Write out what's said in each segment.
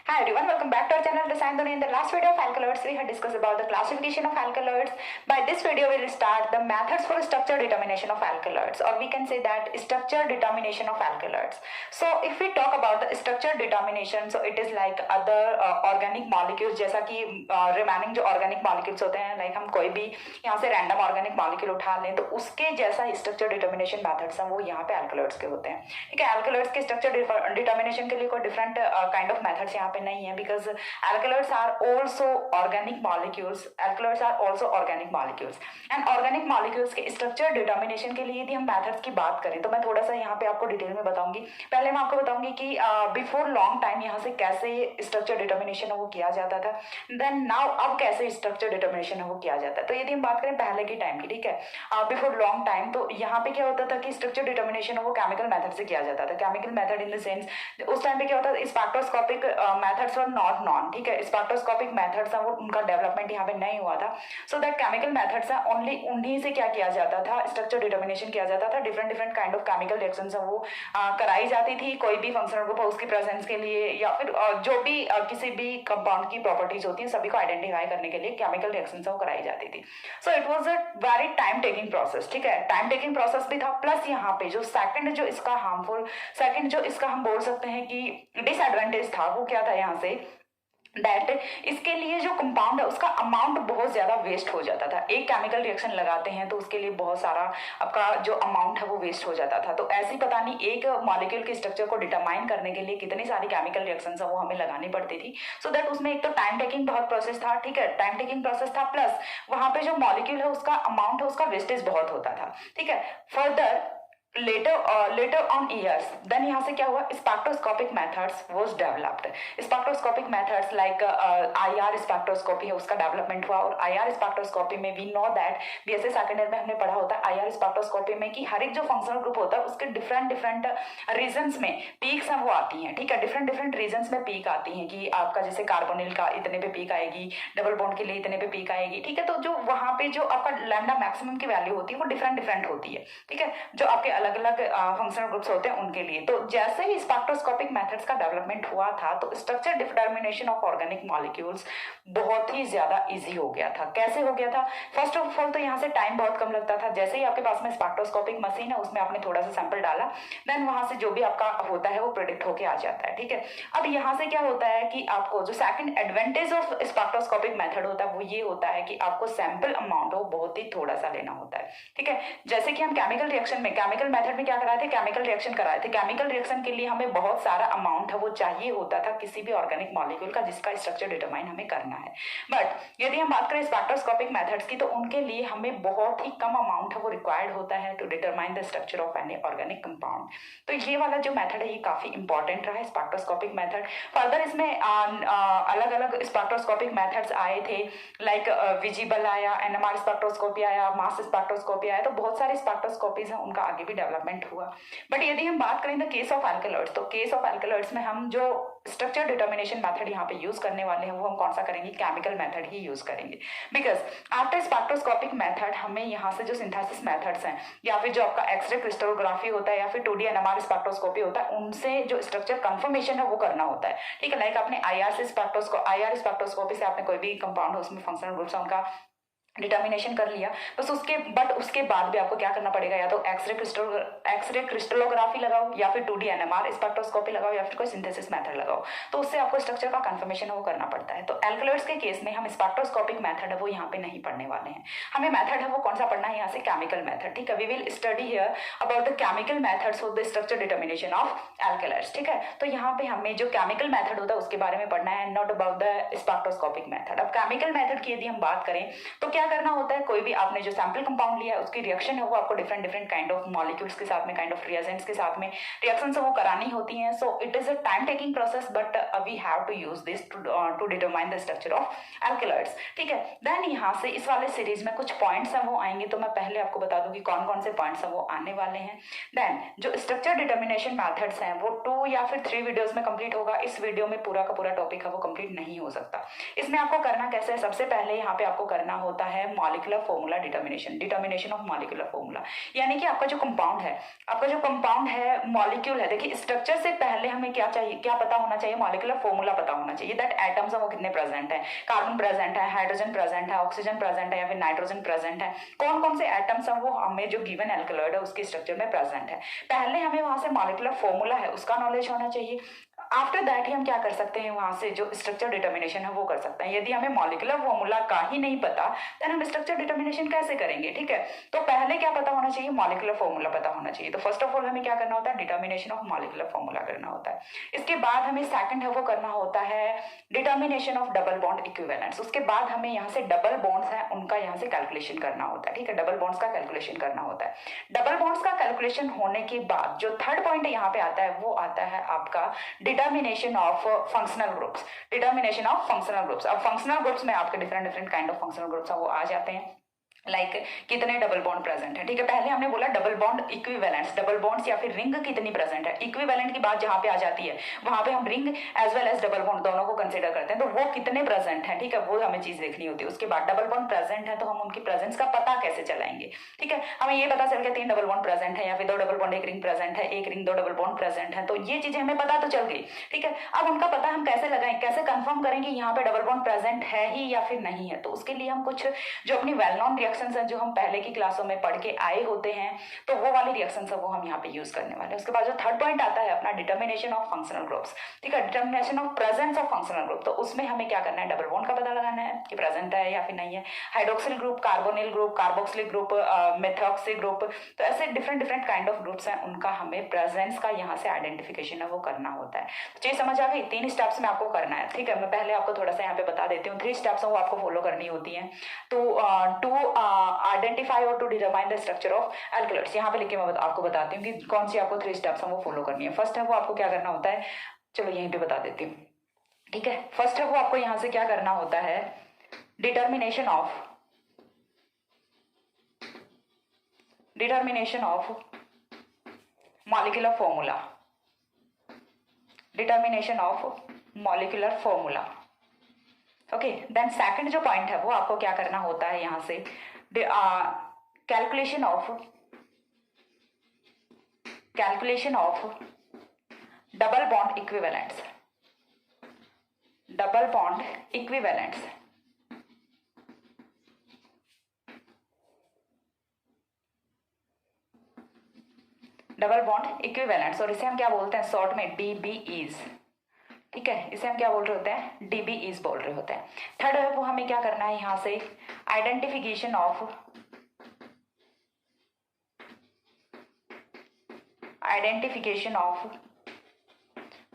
Hi everyone, welcome back to our channel Design Doni. In the last video of alkaloids, we had discussed about the classification of alkaloids. By this video, we will start the methods for structure determination of alkaloids, or we can say that structure determination of alkaloids. So, if we talk about the structure determination, so it is like other organic molecules, जैसा कि remaining जो organic molecules होते हैं, like हम कोई भी यहाँ से random organic molecule उठा लें, तो उसके जैसा structure determination methods हैं वो यहाँ पे alkaloids के होते हैं. ठीक है, alkaloids के structure determination के लिए कोई different kind of methods यहाँ पे नहीं है, because alkaloids are also organic molecules. Alkaloids are also organic molecules. And organic molecules के structure determination के लिए यदि हम methods की बात करें तो मैं थोड़ा सा यहाँ पे आपको डिटेल में बताऊंगी. पहले मैं आपको बताऊंगी कि बिफोर लॉन्ग टाइम यहाँ से कैसे स्ट्रक्चर डिटर्मिनेशन है वो किया जाता था, देन नाउ अब कैसे स्ट्रक्चर डिटर्मिनेशन है वो किया जाता है. तो यदि हम बात करें पहले के टाइम की, ठीक है, बिफोर लॉन्ग टाइम, तो यहाँ पे क्या होता था कि स्ट्रक्चर डिटर्मिनेशन वो केमिकल मेथड से किया जाता था. Chemical method in the sense उस टाइम पे क्या होता था, spectroscopic methods were not non. ठीक है, स्पेक्ट्रोस्कोपिक मेथड्स है वो उनका डेवलपमेंट यहाँ पे नहीं हुआ था. सो दैट केमिकल मेथड्स है ओनली उन्हीं से क्या किया जाता था, स्ट्रक्चर डिटर्मिनेशन किया जाता था. Different different kind of chemical reactions है वो कराई जाती थी कोई भी फंक्शनल ग्रुप है उसकी प्रेजेंस के लिए, या फिर जो भी किसी भी कंपाउंड की प्रॉपर्टीज होती हैं सभी को आइडेंटिफाई करने के लिए केमिकल रिएक्शंस वो कराई जाती थी. So it was a very time taking process. ठीक है, टाइम टेकिंग प्रोसेस भी था. प्लस यहाँ पे जो सेकंड जो इसका हार्मफुल, सेकंड जो इसका हम बोल सकते हैं कि डिसएडवांटेज था वो क्या था यहाँ से, दैट इसके लिए जो कंपाउंड है उसका अमाउंट बहुत ज्यादा वेस्ट हो जाता था. एक केमिकल रिएक्शन लगाते हैं तो उसके लिए बहुत सारा आपका जो अमाउंट है वो वेस्ट हो जाता था. तो ऐसी पता नहीं एक मॉलिक्यूल के स्ट्रक्चर को डिटरमाइन करने के लिए कितनी सारी केमिकल रिएक्शंस है वो हमें लगानी पड़ती थी. सो दैट उसमें एक तो टाइम टेकिंग बहुत प्रोसेस था. ठीक है, टाइम टेकिंग प्रोसेस था, प्लस वहां पे जो मॉलिक्यूल है उसका अमाउंट है उसका वेस्टेज बहुत होता था. ठीक है, further later on years, then यहाँ से क्या हुआ, spectroscopic methods was developed. spectroscopic methods like IR spectroscopy है उसका डेवलपमेंट हुआ. और IR spectroscopy में we know that BSc second year में हमने पढ़ा होता है IR spectroscopy में कि हर एक जो फंक्शनल ग्रुप होता है उसके डिफरेंट डिफरेंट रीजन्स में पीक्स हैं वो आती हैं. ठीक है, डिफरेंट डिफरेंट रीजन्स में पीक आती हैं कि आपका जैसे कार्बोनिल का इतने पे पीक आएगी, डबल बॉन्ड के लिए इतने पे पीक आएगी. ठीक है, तो जो वहां पे जो आपका लैम्डा मैक्सिमम की वैल्यू होती है वो डिफरेंट डिफरेंट होती है. ठीक है, जो आपके अलग अलग फंक्शनल ग्रुप्स होते हैं उनके लिए. तो जैसे ही स्पेक्ट्रोस्कोपिक मेथड्स का डेवलपमेंट हुआ था तो structure determination of organic molecules बहुत ही ज्यादा इजी हो गया था. कैसे हो गया था, फर्स्ट ऑफ ऑल तो यहाँ से टाइम बहुत कम लगता था. जैसे ही आपके पास में स्पेक्ट्रोस्कोपिक मशीन है उसमें आपने थोड़ा सा सैंपल डाला, देन वहां से जो भी आपका होता है वो प्रेडिक्ट होके आ जाता है. ठीक है, अब यहाँ से क्या होता है कि आपको जो second advantage of spectroscopic method होता है वो ये होता है कि आपको सैंपल अमाउंट हो बहुत ही थोड़ा सा लेना होता है. ठीक है, जैसे कि हम केमिकल रिएक्शन में, केमिकल मेथड में क्या कराए थे, केमिकल रिएक्शन कराए थे. केमिकल रिएक्शन के लिए हमें बहुत सारा अमाउंट है वो चाहिए होता था किसी भी ऑर्गेनिक मॉलिक्यूल का जिसका स्ट्रक्चर डिटरमाइन हमें करना है. बट यदि हम बात करें स्पेक्ट्रोस्कोपिक मेथड्स की तो उनके लिए हमें बहुत ही कम अमाउंट है वो रिक्वायर्ड होता है to determine the structure of any organic compound. तो ये वाला जो मेथड है ये काफी इंपॉर्टेंट रहा है, स्पेक्ट्रोस्कोपिक मेथड. फर्दर इसमें अलग अलग स्पेक्ट्रोस्कोपिक मेथड्स आए थे, लाइक विजिबल आया, एनएमआर स्पेक्ट्रोस्कोपी आया, मास स्पेक्ट्रोस्कोपी आया. तो बहुत सारे स्पेक्ट्रोस्कोपीज हैं उनका आगे भी डेवलपमेंट हुआ. बट यदि हम बात करें द केस ऑफ एल्कलॉइड्स, तो केस ऑफ एल्कलॉइड्स में हम जो स्ट्रक्चर डिटर्मिनेशन मेथड यहाँ पे यूज करने वाले हैं वो हम कौन सा करेंगे, केमिकल मेथड ही यूज करेंगे. बिकॉज आफ्टर स्पेक्ट्रोस्कोपिक मेथड हमें यहाँ से जो सिंथेसिस मेथड्स हैं या फिर जो आपका एक्सरे क्रिस्टलोग्राफी होता है या फिर 2D एनएमआर स्पेक्ट्रोस्कोपी होता है उनसे जो स्ट्रक्चर कंफर्मेशन है वो करना होता है. ठीक है, लाइक आपने IR स्पेक्ट्रोस्कोपी से आपने कोई भी कंपाउंड उसमें फंक्शनल ग्रुप्स उनका डिटर्मिनेशन कर लिया, बस उसके बाद भी आपको क्या करना पड़ेगा, या तो एक्सरे क्रिस्टलोग्राफी लगाओ या फिर 2D एनएमआर स्पेक्ट्रोस्कोपी लगाओ या फिर कोई सिंथेसिस मेथड लगाओ. तो उससे आपको स्ट्रक्चर का कंफर्मेशन है वो करना पड़ता है. तो एल्कलॉइड्स के केस में हम स्पेक्ट्रोस्कोपिक मेथड है वो यहाँ पे नहीं पढ़ने वाले हैं. हमें मेथड है वो कौन सा पढ़ना है यहाँ से, केमिकल मेथड. ठीक है, we will study here about the chemical methods of the structure determination of alkaloids. ठीक है, तो यहाँ पे हमें जो केमिकल मेथड होता है उसके बारे में पढ़ना है, not about the spectroscopic method. अब केमिकल मेथड की यदि हम बात करें तो क्या करना होता है, कोई भी आपने जो सैंपल कंपाउंड लिया है उसकी रिएक्शन है वो आपको different different kind of molecules के साथ में, काइंड ऑफ रिएजेंट्स के साथ में रिएक्शन वो करानी होती हैं. So it is a time taking process but we have to use this to determine the structure of alkaloids. ठीक है, देन यहाँ से इस वाले सीरीज में कुछ पॉइंट्स हैं वो आएंगे, तो मैं पहले आपको बता दूं कि कौन कौन से पॉइंट्स हैं वो आने वाले हैं. देन जो स्ट्रक्चर डिटर्मिनेशन मेथड्स हैं वो 2 या फिर 3 वीडियोस में कंप्लीट होगा. इस वीडियो में पूरा का पूरा टॉपिक है वो कंप्लीट नहीं हो सकता. इसमें आपको करना कैसे है, सबसे पहले यहाँ पे आपको करना होता है molecular formula determination of molecular formula. यानी कि आपका जो कंपाउंड है मॉलिक्यूल है, देखिए स्ट्रक्चर से पहले हमें क्या चाहिए, क्या पता होना चाहिए, मॉलिक्यूलर फॉर्मूला पता होना चाहिए दैट एटम्स है वो कितने प्रेजेंट है, कार्बन प्रेजेंट है, हाइड्रोजन प्रेजेंट है, ऑक्सीजन प्रेजेंट है या फिर नाइट्रोजन प्रेजेंट है, कौन कौन से एटम्स है वो हमें जो गिवन एल्कलॉइड है उसके स्ट्रक्चर में प्रेजेंट है। पहले हमें वहां से मॉलिक्यूलर फॉर्मूला है उसका नॉलेज होना चाहिए। आफ्टर दैट ही हम क्या कर सकते हैं, वहां से जो स्ट्रक्चर डिटर्मिनेशन है वो कर सकते हैं। यदि हमें मॉलिक्यूलर फॉर्मूला का ही नहीं पता देन हम स्ट्रक्चर डिटर्मिनेशन कैसे करेंगे, ठीक है। तो पहले क्या पता होना चाहिए, मॉलिक्यूलर फॉर्मूला पता होना चाहिए। तो फर्स्ट ऑफ ऑल हमें क्या करना होता है, डिटर्मिनेशन ऑफ मॉलिक्यूलर फॉर्मूला करना होता है। इसके बाद हमें सेकंड है वो करना होता है determination of double bond equivalence. उसके बाद हमें यहाँ से डबल बॉन्ड्स है उनका यहाँ से कैलकुलेशन करना होता है, ठीक है, डबल बॉन्ड्स का कैलकुलेशन करना होता है। डबल बॉन्ड्स का कैलकुलेशन होने के बाद जो थर्ड पॉइंट यहाँ पे आता है वो आता है आपका determination of functional groups. Determination of functional groups. अब फंक्शनल ग्रुप्स में आपके different kind of functional groups वो आ जाते हैं, लाइक कितने डबल बॉन्ड प्रेजेंट है, ठीक है। पहले हमने बोला double bond equivalence, double bonds या फिर रिंग कितनी प्रेजेंट है। इक्विवेलेंट की बात जहां पे आ जाती है वहां पे हम ring as well as double bond दोनों को कंसीडर करते हैं, तो वो कितने प्रेजेंट है, ठीक है, वो हमें चीज देखनी होती है। उसके बाद डबल बॉन्ड प्रेजेंट है तो हम उनकी प्रेजेंस का पता कैसे चलाएंगे, ठीक है। हमें ये पता चल गया 3 डबल बॉन्ड प्रेजेंट है या फिर 2 डबल बॉन्ड 1 रिंग प्रेजेंट है, 1 रिंग 2 डबल बॉन्ड प्रेजेंट है, तो ये चीजें हमें पता तो चल गई, ठीक है। अब उनका पता हम कैसे लगाएं, कैसे कंफर्म करेंगे यहाँ पे डबल बॉन्ड प्रेजेंट है ही या फिर नहीं है। तो उसके लिए हम कुछ जो अपनी वेल नोन रिएक्शंस हैं जो हम पहले की क्लासों में पढ़ के आए होते हैं तो वो वाली रिएक्शंस है वो हम यहाँ पे यूज करने वाले हैं। उसके बाद जो थर्ड पॉइंट आता है अपना डिटर्मिनेशन ऑफ फंक्शनल ग्रुप्स, ठीक है, determination of presence of functional group. तो उसमें हमें क्या करना है, डबल बॉन्ड का पता लगाना है कि प्रेजेंट है या फिर नहीं है, hydroxyl group, carbonyl group, carboxylic group, methoxyl group, तो ऐसे डिफरेंट काइंड ऑफ ग्रुप्स हैं उनका हमें प्रेजेंस का यहाँ से आइडेंटिफिकेशन है वो करना होता है। तो चीज समझ आ गई, 3 स्टेप्स में आपको करना है, ठीक है। मैं पहले आपको थोड़ा सा यहाँ पे बता देती हूँ, 3 स्टेप्स वो आपको फॉलो करनी होती है टू आइडेंटिफाई और to determine the structure of alkaloids. यहाँ पे लिख के मैं आपको बताती हूँ कि कौन सी आपको 3 स्टेप्स हैं वो फॉलो करनी है। फर्स्ट है वो आपको क्या करना होता है, चलो यहीं पे बता देती हूँ, ठीक है। फर्स्ट है वो आपको यहाँ से क्या करना होता है, determination of molecular formula, determination of molecular formula, okay. Then second जो पॉइंट है वो आपको क्या करना होता है, यहाँ से calculation of double bond equivalents, double bond equivalents, double bond equivalents, और इसे हम क्या बोलते हैं शॉर्ट में DBEs, ठीक है, इसे हम क्या बोल रहे होते हैं, DBEs बोल रहे होते हैं। थर्ड है वो हमें क्या करना है, यहाँ से identification of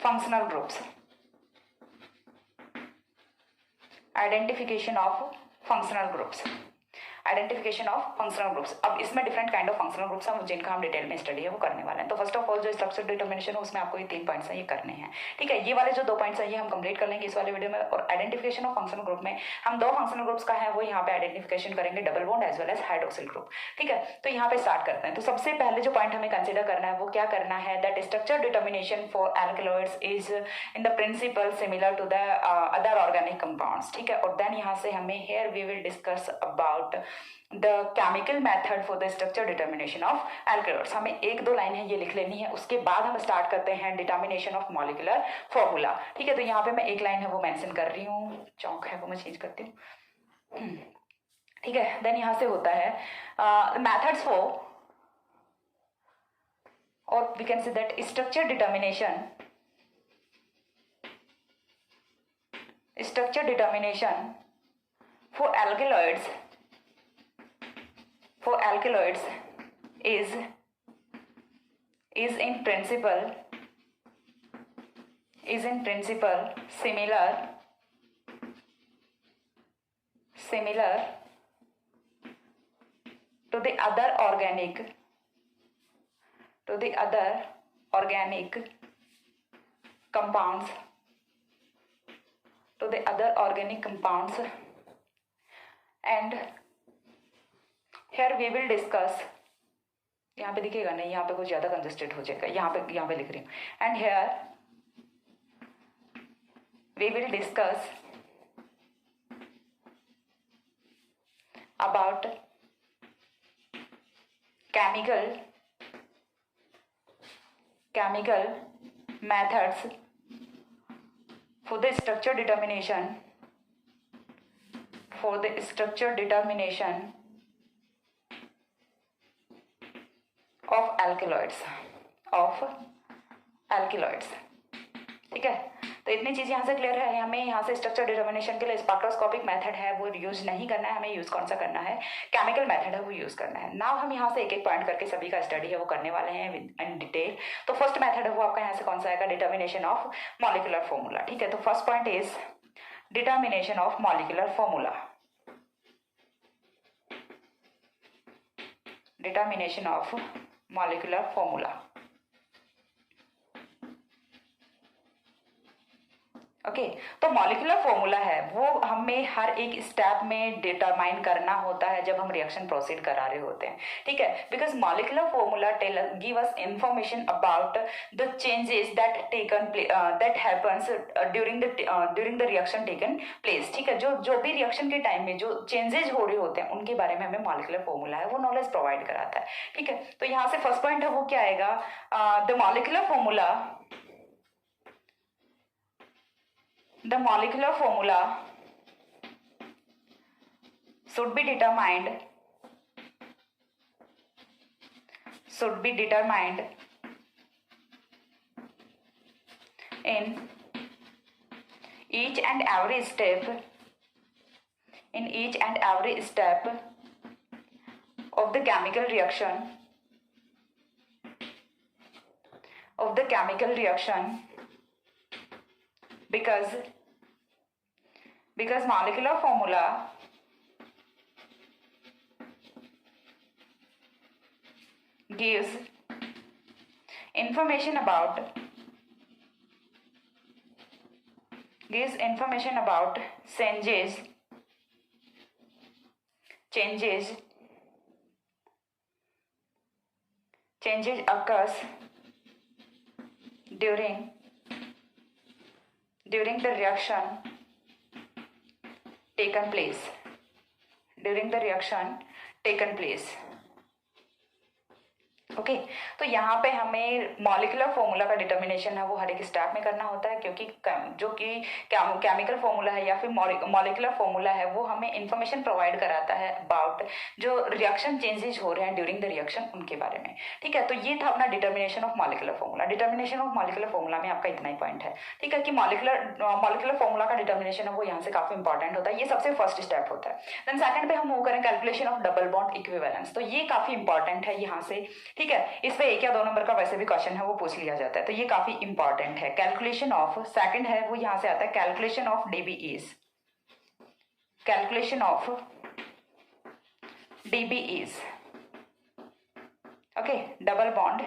functional groups, identification of functional groups. अब इसमें different kind of functional groups हैं जिनका हम डिटेल में स्टडी है वो करने वाले हैं। तो फर्स्ट ऑफ ऑल जो स्ट्रक्चर डिटर्मिनेशन है उसमें आपको ये 3 पॉइंट्स हैं ये करने हैं, ठीक है। ये वाले जो 2 पॉइंट्स हैं ये हम कंप्लीट कर लेंगे इस वाले वीडियो में। और आइडेंटिफिकेशन ऑफ फंक्शनल ग्रुप में हम 2 फंक्शनल ग्रुप्स का है वो यहाँ पे आइडेंटिफिकेशन करेंगे, double bond as well as hydroxyl group, ठीक है। तो यहाँ पे स्टार्ट करते हैं। तो सबसे पहले जो पॉइंट हमें कंसिडर करना है वो क्या करना है, that structure determination for alkaloids is in the principle similar to the other organic compounds, ठीक है। और देन यहाँ से हमें here we will discuss about the chemical method for the structure determination of alkaloids. हमें 1-2 लाइन है ये लिख लेनी है, उसके बाद हम स्टार्ट करते हैं डिटर्मिनेशन ऑफ मॉलिक्यूलर फॉर्मूला, ठीक है। तो यहाँ पे मैं 1 लाइन है वो मेंशन कर रही हूँ, चौक है वो मैं चेंज करती हूँ, ठीक है। देन यहाँ से होता है मेथड्स फॉर, और we can say that structure determination for alkaloids is in principle similar to the other organic compounds, and here we will discuss, यहाँ पे दिखेगा नहीं, यहाँ पे कुछ ज्यादा कंजस्टेड हो जाएगा, यहाँ पे लिख रही हूँ, and here we will discuss about chemical methods for the structure determination of alkaloids. ठीक है, तो इतनी चीज यहाँ से क्लियर है. हमें यहाँ से स्ट्रक्चर डिटर्मिनेशन के लिए स्पेक्ट्रोस्कोपिक मेथड है वो यूज नहीं करना है, हमें यूज कौन सा करना है, केमिकल मेथड है वो यूज करना है. नाउ हम यहाँ से एक एक पॉइंट करके सभी का स्टडी है वो करने वाले हैं इन डिटेल. तो फर्स्ट मेथड है वो आपका यहाँ से कौन सा आएगा, डिटर्मिनेशन ऑफ मॉलिक्यूलर फॉर्मूला. ठीक है, तो first point is determination of molecular formula. Determination of molecular formula. Okay, तो मॉलिक्यूलर फॉर्मूला है वो हमें हर एक स्टेप में डिटरमाइन करना होता है जब हम रिएक्शन प्रोसीड करा रहे होते हैं. ठीक है, because molecular formula give us information about the changes that happens during the reaction taken place. ठीक है, जो भी रिएक्शन के टाइम में जो चेंजेस हो रहे होते हैं उनके बारे में हमें मॉलिक्यूलर फॉर्मूला है वो नॉलेज प्रोवाइड कराता है. ठीक है, तो यहाँ से फर्स्ट पॉइंट है वो क्या आएगा, the molecular formula should be determined in each and every step of the chemical reaction because molecular formula gives information about changes occurs during the reaction taken place. Okay, तो यहाँ पे हमें molecular formula का determination है वो हर एक step में करना होता है, क्योंकि जो कि केमिकल फॉर्मूला है या फिर मॉलिक्यूलर फॉर्मूला है वो हमें इंफॉर्मेशन प्रोवाइड कराता है अबाउट जो रिएक्शन चेंजेस हो रहे हैं ड्यूरिंग द रिएक्शन उनके बारे में. ठीक है, तो ये था अपना determination of molecular formula. Determination of molecular formula में आपका इतना ही पॉइंट है. ठीक है, कि मॉलिक्यूलर फॉर्मूला का डिटर्मिनेशन है वो यहाँ से काफी इंपॉर्टेंट होता है, ये सबसे फर्स्ट स्टेप होता है. देन सेकंड पे हम मूव करें calculation of double bond equivalence. तो ये काफी इंपॉर्टेंट है यहाँ से. ठीक है, इस पे 1 या 2 नंबर का वैसे भी क्वेश्चन है वो पूछ लिया जाता है, तो ये काफी इंपॉर्टेंट है. कैलकुलेशन ऑफ सेकंड है वो यहाँ से आता है calculation of DBEs. Okay, double bond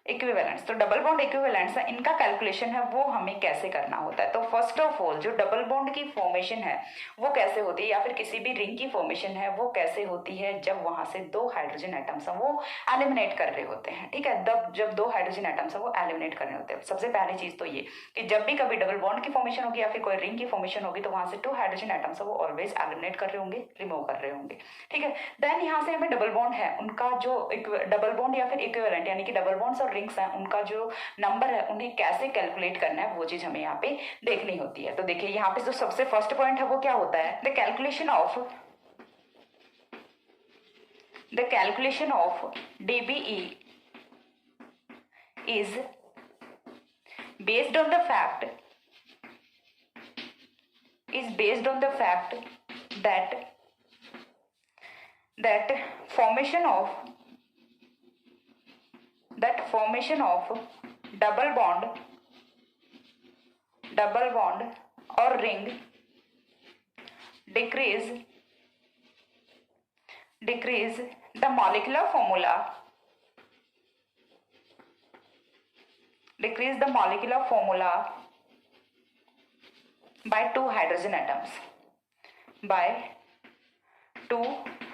equivalents. तो डबल बॉन्ड इक्विवेलेंट्स है, इनका कैलकुलेशन है वो हमें कैसे करना होता है. तो फर्स्ट ऑफ ऑल जो डबल बॉन्ड की फॉर्मेशन है वो कैसे होती है, या फिर किसी भी रिंग की फॉर्मेशन है वो कैसे होती है जब वहां से 2 हाइड्रोजन एटम्स हैं वो एलिमिनेट कर रहे होते हैं. ठीक है, जब 2 हाइड्रोजन एटम्स है वो एलिमिनेट कर रहे होते हैं. सबसे पहली चीज तो ये कि जब भी कभी डबल बॉन्ड की फॉर्मेशन होगी या फिर कोई रिंग की फॉर्मेशन होगी तो वहां से 2 हाइड्रोजन एटम्स है वो ऑलवेज एलिमिनेट कर रहे होंगे, रिमूव कर रहे होंगे. ठीक है, देन यहाँ से हमें डबल बॉन्ड है उनका जो डबल बॉन्ड या फिर इक्विवेलेंट यानी कि डबल बॉन्ड्स और रिंग्स हैं उनका जो नंबर है उन्हें कैसे कैलकुलेट करना है वो चीज हमें यहाँ पे देखनी होती है. तो देखिए यहाँ पे जो सबसे फर्स्ट पॉइंट है वो क्या होता है, the calculation of DBE is based on the fact that formation of double bond or ring decrease the molecular formula by 2 hydrogen atoms.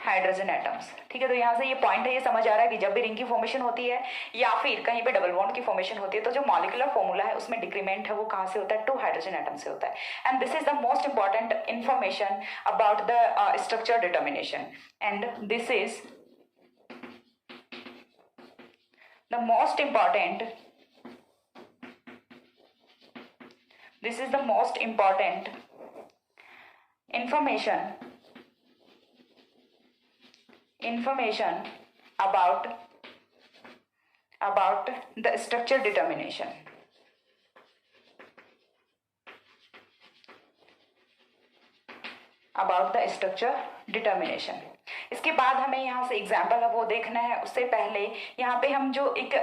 Hydrogen atoms. ठीक है, तो यहाँ से ये पॉइंट है, ये समझ आ रहा है कि जब भी रिंग की फॉर्मेशन होती है या फिर कहीं पे डबल बॉन्ड की फॉर्मेशन होती है तो जो मॉलिक्यूलर फॉर्मूला है उसमें डिक्रीमेंट है वो कहाँ से होता है, 2 हाइड्रोजन एटम से होता है। And this is the most important information about the structure determination, and this is the most important, this is the most important information about the structure determination. About the structure determination. इसके बाद हमें यहाँ से example है वो देखना है। उससे पहले यहाँ पे हम जो एक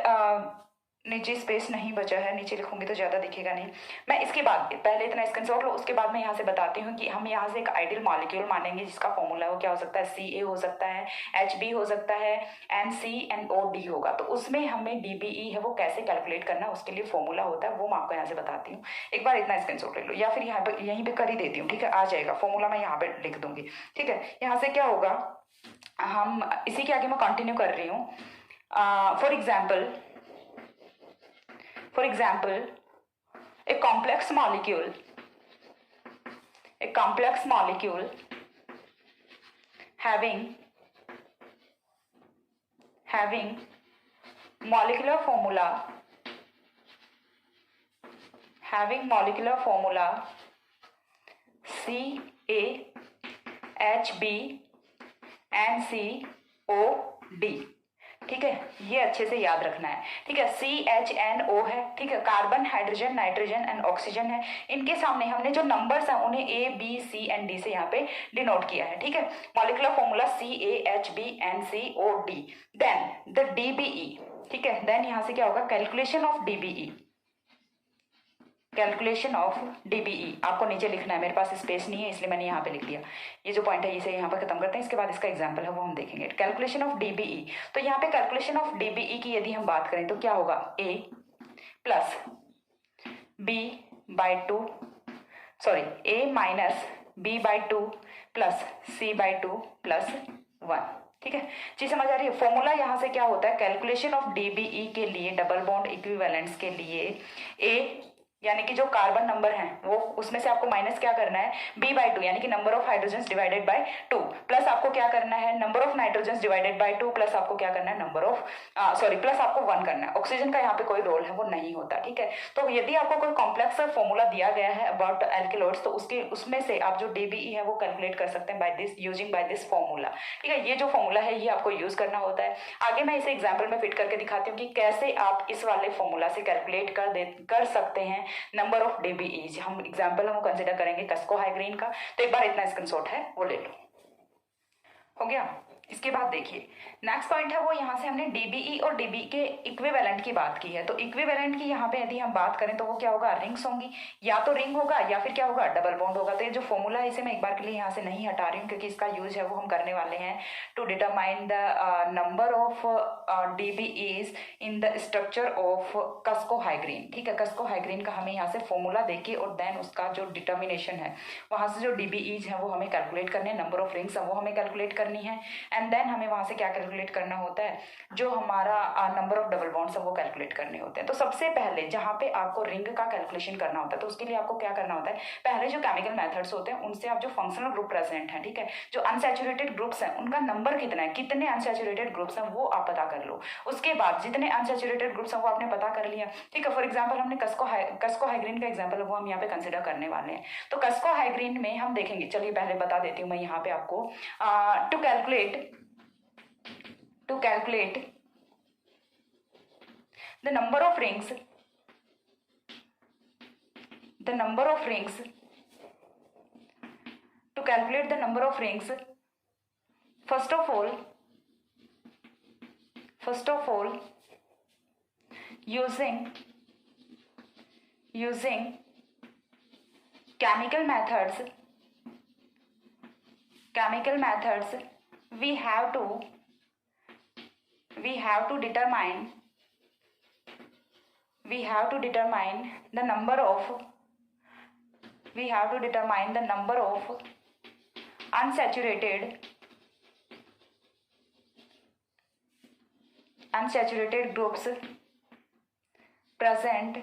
नीचे स्पेस नहीं बचा है, नीचे लिखूंगी तो ज़्यादा दिखेगा नहीं। मैं इसके बाद पहले इतना स्क्रीनशॉट लो, उसके बाद मैं यहाँ से बताती हूँ कि हम यहाँ से एक आइडियल मॉलिक्यूल मानेंगे जिसका फॉर्मूला वो क्या हो सकता है, Ca हो सकता है, Hb हो सकता है, NCNOD होगा। तो उसमें हमें DBE है वो कैसे कैलकुलेट करना है, उसके लिए फॉर्मूला होता है, वो मैं आपको यहाँ से बताती हूँ। एक बार इतना स्क्रीनशॉट ले लो, या फिर यहाँ पर यहीं पर कर ही देती हूँ। ठीक है, आ जाएगा फॉर्मूला, मैं यहाँ पर लिख दूंगी। ठीक है, यहाँ से क्या होगा, हम इसी के आगे मैं कंटिन्यू कर रही हूँ। For example, a complex molecule having molecular formula CaHbNCOD। ठीक है, ये अच्छे से याद रखना है। ठीक है, CHNO है, ठीक है, carbon, hydrogen, nitrogen and oxygen है। इनके सामने हमने जो नंबर्स हैं उन्हें A, B, C and D से यहाँ पे डिनोट किया है। ठीक है, molecular formula CaHbNCOD, then the DBE। ठीक है, देन यहाँ से क्या होगा, कैलकुलेशन ऑफ DBE। आपको नीचे लिखना है, मेरे पास स्पेस नहीं है इसलिए मैंने यहाँ पे लिख दिया। ये जो पॉइंट है इसे यहाँ पर खत्म करते हैं, इसके बाद इसका एग्जांपल है वो हम देखेंगे। कैलकुलेशन ऑफ DBE, तो यहाँ पे कैलकुलेशन ऑफ DBE की यदि हम बात करें तो क्या होगा, A plus B/2 plus C/2 plus 1। ठीक है, चीज समझ आ रही है। फॉर्मूला यहाँ से क्या होता है, कैलकुलेशन ऑफ DBE के लिए डबल बॉन्ड इक्विवेलेंट्स के लिए A यानी कि जो कार्बन नंबर है वो उसमें से आपको माइनस क्या करना है, B/2 यानी कि number of hydrogen divided by 2, plus आपको क्या करना है, number of nitrogen divided by 2, plus आपको क्या करना है, प्लस आपको 1 करना है। ऑक्सीजन का यहाँ पे कोई रोल है वो नहीं होता। ठीक है, तो यदि आपको कोई कॉम्प्लेक्स फॉर्मूला दिया गया है अबाउट एल्किलोइड्स तो उसमें से आप जो DBE है वो कैलकुलेट कर सकते हैं यूजिंग दिस फॉर्मूला। ठीक है, ये जो फॉर्मूला है ये आपको यूज करना होता है। आगे मैं इसे एग्जाम्पल में फिट करके दिखाती हूँ कि कैसे आप इस वाले फॉर्मूला से कैलकुलेट कर सकते हैं नंबर ऑफ DBE। हम एग्जाम्पल हम कंसिडर करेंगे कस्को हाइग्रीन का, तो एक बार इतना स्क्रीनशॉट है वो ले लो। हो गया, इसके बाद देखिए नेक्स्ट पॉइंट है वो यहाँ से हमने DBE और DBE के इक्विवेलेंट की बात की है। तो इक्विवेलेंट की यहाँ पे यदि हम बात करें तो वो क्या होगा, रिंग्स होंगी, या तो रिंग होगा या फिर क्या होगा, डबल बॉन्ड होगा। तो ये जो फॉर्मूला है इसे मैं एक बार के लिए यहाँ से नहीं हटा रही हूँ क्योंकि इसका यूज है वो हम करने वाले हैं to determine the number of DBEs in the structure of cuscohygrine. ठीक है, कस्कोहाइग्रीन का हमें यहाँ से फॉर्मूला देके और देन उसका जो डिटर्मिनेशन है वहाँ से जो DBEs हैं वो हमें कैलकुलेट करने हैं, नंबर ऑफ रिंग्स है वो हमें कैलकुलेट करनी है, एंड देन हमें वहां से क्या कैलकुलेट करना होता है, जो हमारा नंबर ऑफ डबल बॉन्ड्स है वो कैलकुलेट करने होते हैं। तो सबसे पहले जहां पे आपको रिंग का कैलकुलेशन करना होता है तो उसके लिए आपको क्या करना होता है, पहले जो केमिकल मेथड्स होते हैं उनसे आप जो फंक्शनल ग्रुप प्रेजेंट है, ठीक है, जो अनसैचुरेटेड ग्रुप्स हैं उनका नंबर कितना है, कितने अनसैचुरेटेड ग्रुप्स हैं वो आप पता कर लो। उसके बाद जितने अनसैचुरेटेड ग्रुप्स हैं वो आपने पता कर लिया। ठीक है, फॉर एग्जाम्पल हमने कस्कोहाइग्रीन का एग्जाम्पल वो हम यहाँ पे कंसिडर करने वाले हैं। तो कस्कोहाइग्रीन में हम देखेंगे, चलिए पहले बता देती हूँ मैं यहाँ पे आपको, to calculate the number of rings first of all using chemical methods we have to determine the number of unsaturated unsaturated groups present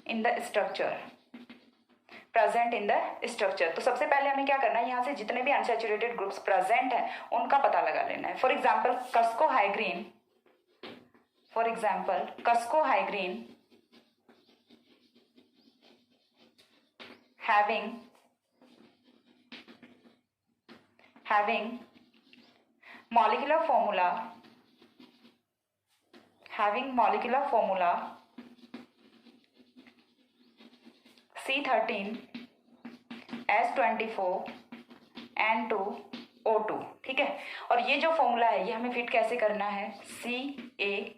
in the structure, present in the structure. तो सबसे पहले हमें क्या करना है, यहाँ से जितने भी अनसैचुरेटेड ग्रुप्स प्रेजेंट हैं उनका पता लगा लेना है। For example cuscohygrine having molecular formula C13H24N2O2, ठीक है। और ये जो फॉर्मूला है ये हमें फिट कैसे करना है, CaHbNcNO,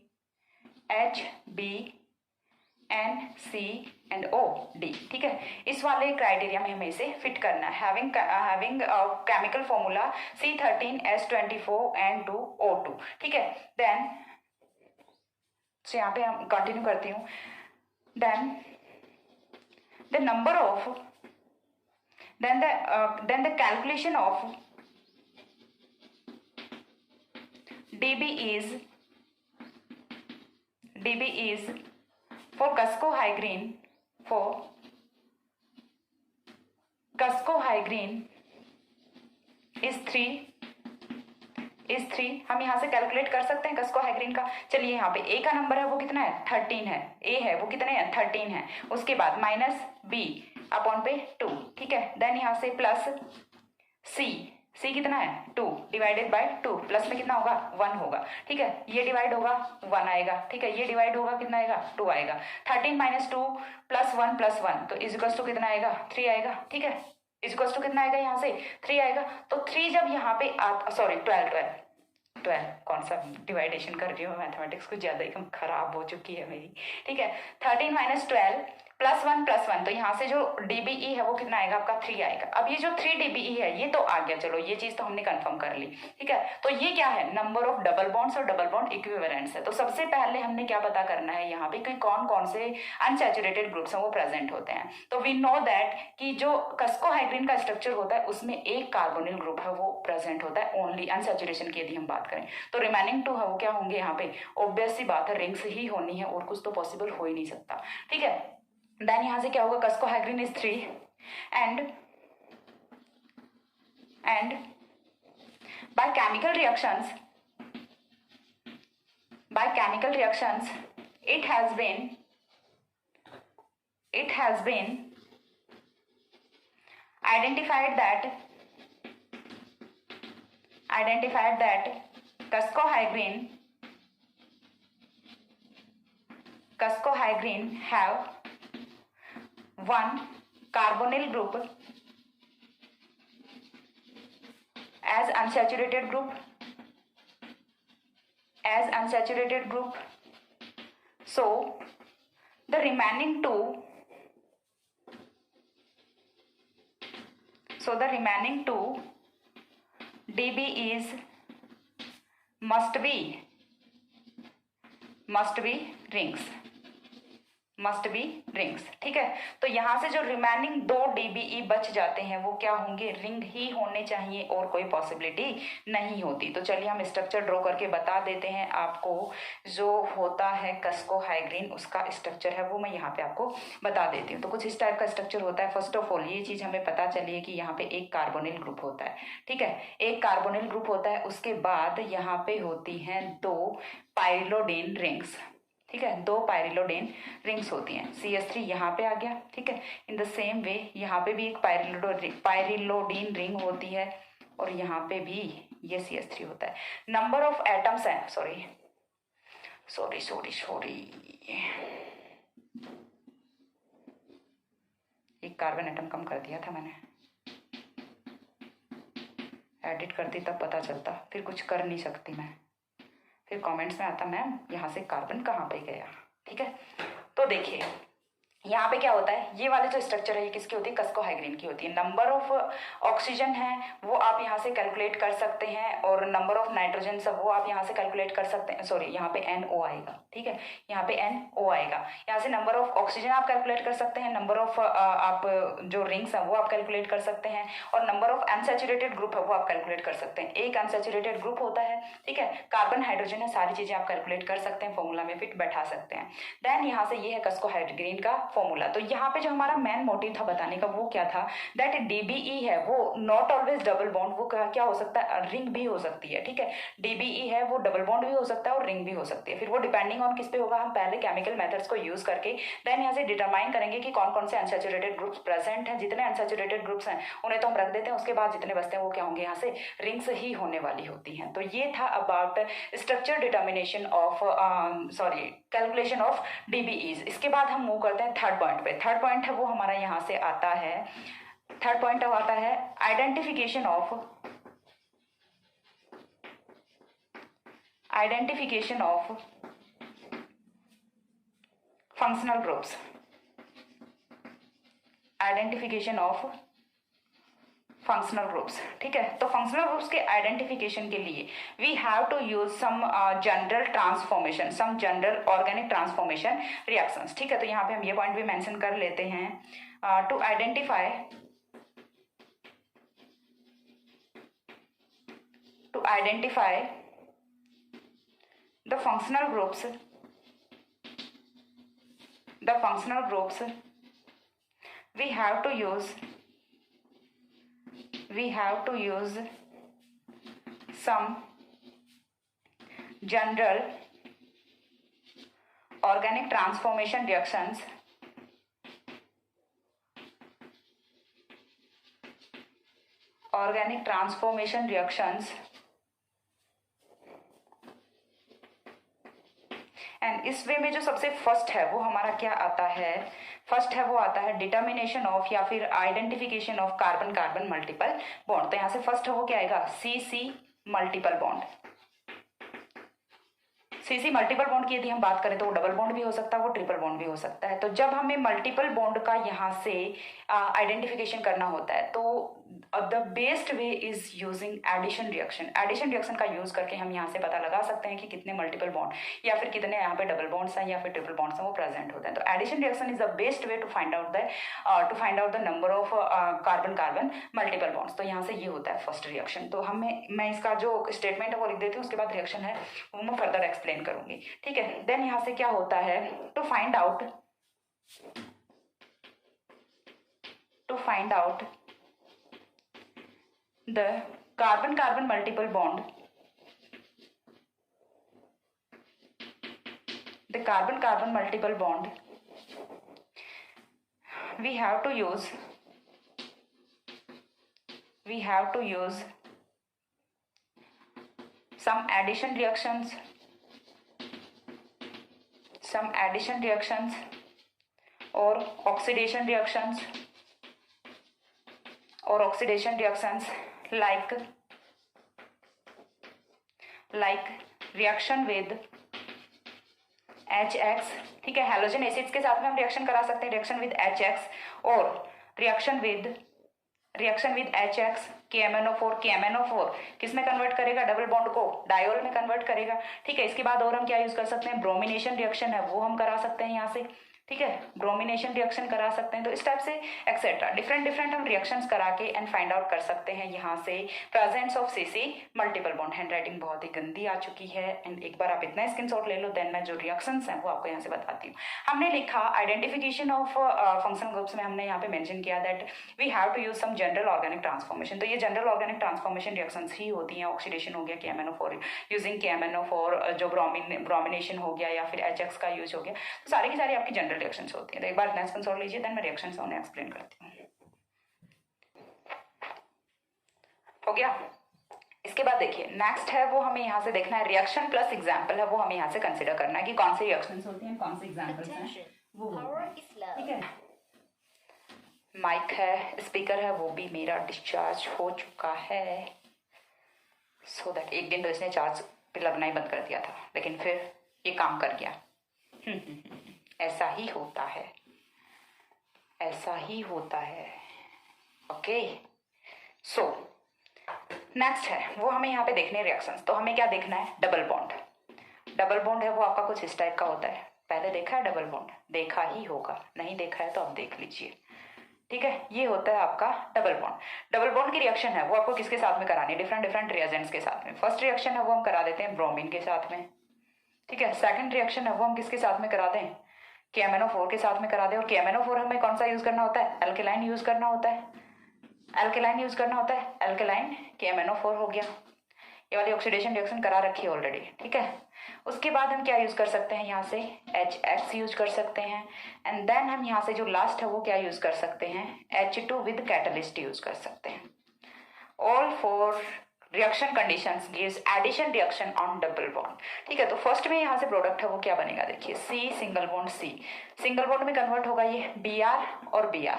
ठीक है। इस वाले क्राइटेरिया में हमें इसे फिट करना है, हैविंग केमिकल फॉर्मूला C13H24N2O2, ठीक है। देन यहाँ पे हम कंटिन्यू करती हूँ। Then the calculation of dB is for cuscohygrine is 3। हम यहाँ से कैलकुलेट कर सकते हैं कस्कोहाइग्रीन का। चलिए यहाँ पे ए का नंबर है वो कितना है, 13 है। ए है वो कितने है, 13 है। उसके बाद माइनस बी अपॉन पे 2, ठीक है। देन यहाँ से प्लस सी कितना है, 2 डिवाइडेड बाय 2, प्लस में कितना होगा, 1 होगा, ठीक है। ये डिवाइड होगा 1 आएगा, ठीक है। ये डिवाइड होगा कितना आएगा, 2 आएगा। 13 माइनस 2 प्लस 1 तो इजिकल्स टू कितना आएगा, 3 आएगा, ठीक है। इजिकल्स टू कितना आएगा, यहाँ से 3 आएगा। तो 3 जब यहाँ पे 12 कौन सा डिवाइडेशन कर रही हूँ, मैथमेटिक्स कुछ ज़्यादा ही कम खराब हो चुकी है मेरी, ठीक है। 13 माइनस 12 प्लस 1 तो यहाँ से जो DBE है वो कितना आएगा आपका, 3 आएगा। अब ये जो 3 DBE है ये तो आ गया, चलो ये चीज़ तो हमने कंफर्म कर ली, ठीक है। तो ये क्या है, नंबर ऑफ डबल बॉन्ड्स और डबल बॉन्ड इक्विवेलेंट्स है। तो सबसे पहले हमने क्या पता करना है यहाँ पे कि कौन कौन से अनसैचुरेटेड ग्रुप्स हैं वो प्रेजेंट होते हैं। तो वी नो दैट कि जो कस्कोहाइड्रिन का स्ट्रक्चर होता है उसमें एक कार्बोनिल ग्रुप है वो प्रेजेंट होता है ओनली, अनसैचुरेशन की यदि हम बात करें। तो रिमेनिंग 2 है वो क्या होंगे यहाँ पे, ऑब्वियस सी बात है रिंग्स ही होनी है और कुछ तो पॉसिबल हो ही नहीं सकता, ठीक है। देन यहाँ से क्या होगा, cuscohygrine is 3 and by chemical reactions it has been identified that cuscohygrine have one carbonyl group as unsaturated group, so the remaining two DBEs must be rings, ठीक है। तो यहाँ से जो रिमेनिंग 2 DBE बच जाते हैं वो क्या होंगे, रिंग ही होने चाहिए और कोई पॉसिबिलिटी नहीं होती। तो चलिए हम स्ट्रक्चर ड्रॉ करके बता देते हैं आपको। जो होता है कस्कोहाइग्रीन उसका स्ट्रक्चर है वो मैं यहाँ पे आपको बता देती हूँ। तो कुछ इस टाइप का स्ट्रक्चर होता है। फर्स्ट ऑफ ऑल ये चीज़ हमें पता चली है कि यहाँ पे एक कार्बोनिल ग्रुप होता है, ठीक है, एक कार्बोनिल ग्रुप होता है। उसके बाद यहाँ पे होती हैं 2 पाइरिलोडीन रिंग्स, ठीक है, 2 पाइरिलोडीन रिंग्स होती हैं। CH3 यहाँ पे आ गया, ठीक है। इन द सेम वे यहाँ पे भी एक पाइरिलोडीन रिंग होती है और यहाँ पे भी ये CH3 होता है। नंबर ऑफ एटम्स हैं, सॉरी एक कार्बन एटम कम कर दिया था मैंने, एडिट करती तब पता चलता, फिर कुछ कर नहीं सकती मैं, फिर कमेंट्स में आता मैम यहाँ से कार्बन कहाँ पे गया, ठीक है। तो देखिए यहाँ पे क्या होता है, ये वाले जो स्ट्रक्चर है ये किसकी होती है, कस्कोहाइड्रिन की होती है। नंबर ऑफ ऑक्सीजन है वो आप यहाँ से कैलकुलेट कर सकते हैं, और नंबर ऑफ नाइट्रोजन सब वो आप यहाँ से कैलकुलेट कर सकते हैं। सॉरी, यहाँ पे NO आएगा, ठीक है, यहाँ पे NO आएगा। यहाँ से नंबर ऑफ ऑक्सीजन आप कैलकुलेट कर सकते हैं, नंबर ऑफ आप जो रिंग्स है वो आप कैलकुलेट कर सकते हैं, और नंबर ऑफ अनसैचुरेटेड ग्रुप है वो आप कैलकुलेट कर सकते हैं। एक अनसैचुरेटेड ग्रुप होता है, ठीक है, कार्बन हाइड्रोजन है, सारी चीजें आप कैलकुलेट कर सकते हैं, फॉर्मूला में फिट बैठा सकते हैं। देन यहाँ से ये है कस्कोहाइड्रिन का फॉर्मूला। तो यहाँ पे जो हमारा मेन मोटिव था बताने का वो क्या था, दैट DBE है वो नॉट ऑलवेज डबल बॉन्ड, वो क्या हो सकता है, रिंग भी हो सकती है, ठीक है। DBE है वो डबल बॉन्ड भी हो सकता है और रिंग भी हो सकती है। फिर वो डिपेंडिंग ऑन किस पे होगा, हम पहले केमिकल मेथड्स को यूज करके देन यहाँ से डिटरमाइन करेंगे कि कौन कौन से अनसैचुरेटेड ग्रुप्स प्रेजेंट हैं। जितने अनसैचुरेटेड ग्रुप्स हैं उन्हें तो हम रख देते हैं, उसके बाद जितने बचते हैं वो क्या होंगे, यहाँ से रिंग्स ही होने वाली होती हैं। तो ये था about structure determination of calculation of DBEs। इसके बाद हम मूव करते हैं थर्ड पॉइंट पे। थर्ड पॉइंट है वो हमारा यहाँ से आता है, थर्ड पॉइंट अब आता है identification of functional groups. Identification of functional groups, ठीक है। तो फंक्शनल ग्रुप्स के आइडेंटिफिकेशन के लिए we have to use some general transformation, some general organic transformation reactions, ठीक है। तो यहाँ पे हम ये पॉइंट भी मेंशन कर लेते हैं, to identify the functional groups we have to use some general organic transformation reactions and इस वे में जो सबसे फर्स्ट है वो हमारा क्या आता है, फर्स्ट है वो आता है डिटर्मिनेशन ऑफ या फिर identification of carbon carbon multiple bond. तो यहाँ से फर्स्ट है वो क्या आएगा, CC multiple bond. CC multiple bond की यदि हम बात करें तो वो डबल बॉन्ड भी हो सकता है, वो ट्रिपल बॉन्ड भी हो सकता है। तो जब हमें मल्टीपल बॉन्ड का यहाँ से आइडेंटिफिकेशन करना होता है तो the best way is using addition reaction. Addition reaction का यूज करके हम यहाँ से पता लगा सकते हैं कि कितने मल्टीपल बॉन्ड या फिर कितने यहाँ पे डबल बॉन्ड्स हैं या फिर ट्रिपल बॉन्ड्स हैं वो प्रेजेंट होते हैं। तो addition reaction is the best way to find out the number of carbon carbon multiple bonds. तो यहाँ से ये होता है फर्स्ट रिएक्शन। तो मैं इसका जो स्टेटमेंट है वो लिख देती हूँ, उसके बाद रिएक्शन है वो मैं फर्दर एक्सप्लेन करूंगी, ठीक है। देन यहाँ से क्या होता है, to find out the carbon carbon multiple bond, we have to use some addition reactions or oxidation reactions like reaction with HX, ठीक है। हैलोजन एसिड्स के साथ में हम रिएक्शन करा सकते हैं, रिएक्शन विद HX, और रिएक्शन विद HX KMNO4 किस में कन्वर्ट करेगा, डबल बॉन्ड को डायोल में कन्वर्ट करेगा, ठीक है। इसके बाद और हम क्या यूज कर सकते हैं, ब्रोमिनेशन रिएक्शन है वो हम करा सकते हैं यहाँ से, ठीक है, ब्रोमिनेशन रिएक्शन करा सकते हैं। तो इस टाइप से एक्सेट्रा डिफरेंट हम रिएक्शंस करा के एंड फाइंड आउट कर सकते हैं यहाँ से presence of CC multiple bond. Hand writing बहुत ही गंदी आ चुकी है एंड एक बार आप इतना स्क्रीनशॉट ले लो, देन मैं जो रिएक्शंस हैं वो आपको यहाँ से बताती हूँ। हमने लिखा आइडेंटिफिकेशन ऑफ फंक्शनल ग्रुप्स में हमने यहाँ पे मेंशन किया that we have to use some general organic transformation. तो ये जनरल ऑर्गेनिक ट्रांसफॉर्मेशन रिएक्शंस ही होती हैं। ऑक्सीडेशन हो गया KMNO4 यूजिंग KMNO4, जो ब्रोमिनेशन हो गया या फिर HX का यूज हो गया, तो सारी की सारी आपकी जनरल रिएक्शंस होती है। तो एक बार नेक्स्ट कंसोल लीजिए, देन मैं रिएक्शंस उन्हें एक्सप्लेन करती हूँ। हो गया। इसके बाद देखिए नेक्स्ट है वो हमें यहाँ से देखना है रिएक्शन प्लस एग्जाम्पल है वो हमें यहाँ से कंसिडर करना है कि कौन सी रिएक्शंस होती हैं, कौन से एग्जाम्पल्स हैं वो, ठीक है। माइक है, स्पीकर है, वो भी मेरा डिस्चार्ज हो चुका है, सो दैट एक दिन तो इसने चार्ज पे लगना ही बंद कर दिया था, लेकिन फिर ये काम कर गया। ऐसा ही होता है। ऐसा ही होता है। ओके, सो नेक्स्ट है वो हमें यहाँ पे देखने रिएक्शंस। तो हमें क्या देखना है? Double bond. डबल बॉन्ड है वो आपका कुछ इस टाइप का होता है। पहले देखा है डबल बॉन्ड? देखा ही होगा, नहीं देखा है तो आप देख लीजिए। ठीक है, ये होता है आपका डबल बॉन्ड। डबल बॉन्ड की रिएक्शन है वो आपको किसके साथ में करानी है? डिफरेंट डिफरेंट रिएजेंट्स के साथ में। फर्स्ट रिएक्शन है वो हम करा देते हैं ब्रोमीन के साथ में। ठीक है, सेकंड रिएक्शन है वो हम किसके साथ में करा दें? KMnO4 के साथ में करा दें। और KMnO4 हमें कौन सा यूज करना होता है? अल्केलाइन यूज करना होता है। अल्केलाइन यूज करना होता है, अल्केलाइन KMnO4 हो गया। ये वाली ऑक्सीडेशन रिएक्शन करा रखी है ऑलरेडी। ठीक है, उसके बाद हम क्या यूज कर सकते हैं? यहाँ से HX यूज कर सकते हैं। एंड देन हम यहाँ से जो लास्ट है वो क्या यूज कर सकते हैं? H2 विद कैटलिस्ट यूज कर सकते हैं। All four reaction conditions gives addition reaction on double bond. ठीक है, तो फर्स्ट में यहाँ से प्रोडक्ट है वो क्या बनेगा? देखिए C single bond C, single bond में कन्वर्ट होगा ये Br और Br।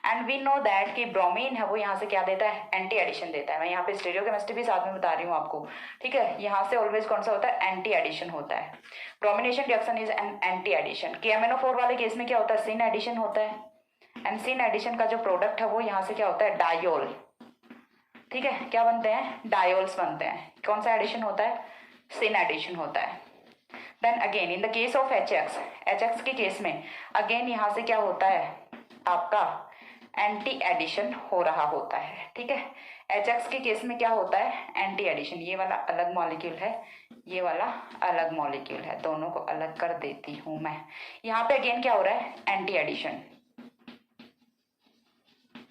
And we know that कि ब्रोमीन है वो यहाँ से क्या देता है? एंटी एडिशन देता है। मैं यहाँ पे स्टीरियोकेमिस्ट्री भी साथ में बता रही हूँ आपको। ठीक है, यहाँ से ऑलवेज कौन सा होता है? एंटी एडिशन होता है। Bromination reaction is an anti addition. KMnO4 वाले केस में क्या होता है? सिन एडिशन होता है। एंड सिन एडिशन का जो प्रोडक्ट है वो यहाँ से क्या होता है? डायोल। ठीक है, क्या बनते हैं? डायोल्स बनते हैं। कौन सा एडिशन होता है? सिन एडिशन होता है। Then again in the case of HX के केस में अगेन यहाँ से क्या होता है? आपका एंटी एडिशन हो रहा होता है। ठीक है, HX के केस में क्या होता है? Anti addition. ये वाला अलग मॉलिक्यूल है, ये वाला अलग मॉलिक्यूल है, दोनों को अलग कर देती हूं मैं। यहाँ पे अगेन क्या हो रहा है? Anti addition.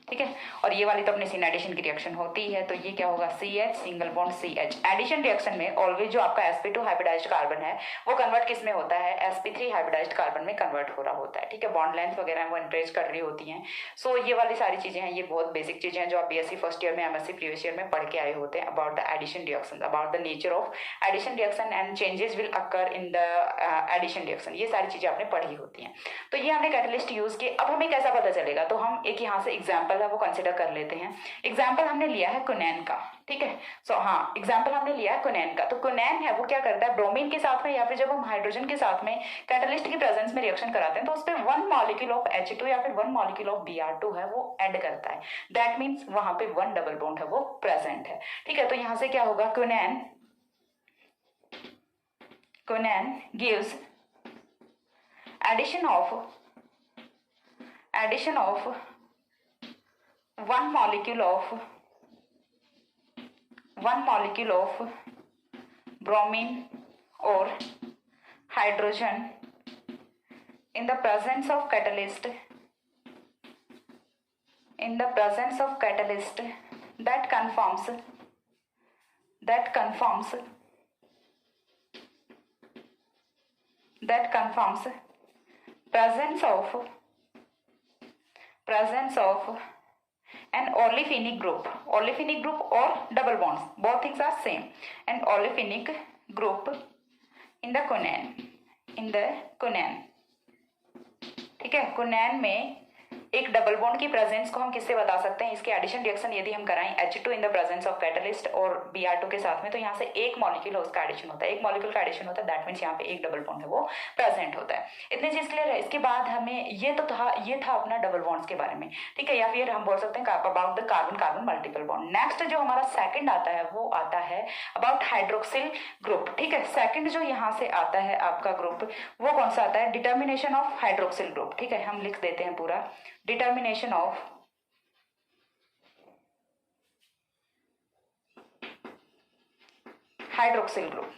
ठीक है, और ये वाली तो अपने सिन एडिशन की रिएक्शन होती है। तो ये क्या होगा? CH single bond CH। Addition reaction में ऑलवेज जो आपका sp2 हाइब्रिडाइज्ड कार्बन है वो कन्वर्ट किस में होता है? sp3 हाइब्रिडाइज्ड कार्बन में कन्वर्ट हो रहा होता है। ठीक है, बॉन्ड लेंथ वगैरह वो इंक्रीज कर रही होती हैं। सो ये वाली सारी चीजें हैं, ये बहुत बेसिक चीजें हैं जो आप BSc फर्स्ट ईयर में, MSc प्रीवियस ईयर में पढ़ के आए होते हैं about the addition reaction, about the nature of addition reaction and changes will occur in the addition reaction. ये सारी चीजें आपने पढ़ी होती हैं। तो ये हमने कैटलिस्ट यूज किए। अब हमें कैसा पता चलेगा? तो हम एक यहाँ से एग्जाम्पल है वो कंसिडर कर लेते हैं। एग्जाम्पल हमने लिया है कुनैन का। ठीक है, सो हाँ, एग्जाम्पल हमने लिया है कुनैन का। तो कुनैन है वो क्या करता है? ब्रोमीन के साथ में या फिर जब हम हाइड्रोजन के साथ में कैटलिस्ट की प्रेजेंस में रिएक्शन कराते हैं तो उस पर 1 मॉलिक्यूल ऑफ H2 या फिर 1 मॉलिक्यूल ऑफ Br2 है वो ऐड करता है। दैट मीन्स वहां पे 1 डबल बॉन्ड है वो प्रेजेंट है। ठीक है, तो यहां से क्या होगा? Quinine gives addition of 1 molecule of bromine or hydrogen in the presence of catalyst that conforms presence of an olefinic group or double bonds, both things are same, an olefinic group in the कुनैन। ठीक है, कुनैन में एक double bond की presence को हम किससे बता सकते हैं? इसके एडिशन रिएक्शन यदि हम कराएं H2 in the presence of catalyst और Br2 के साथ में, तो यहाँ से एक मॉलिक्यूल है उसका एडिशन होता है। एक मॉलिक्यूल का एडिशन होता है, दैट मीन्स यहाँ पे एक डबल बॉन्ड है वो प्रेजेंट होता है। इतनी चीज क्लियर है। इसके बाद हमें ये था अपना डबल बॉन्ड्स के बारे में। ठीक है, या फिर हम बोल सकते हैं about the carbon carbon multiple bond. Next जो हमारा सेकंड आता है वो आता है अबाउट हाइड्रोक्सिल ग्रुप। ठीक है, सेकंड जो यहाँ से आता है आपका ग्रुप वो कौन सा आता है? Determination of hydroxyl group. ठीक है, हम लिख देते हैं पूरा, डिटर्मिनेशन ऑफ हाइड्रोक्सिल ग्रुप।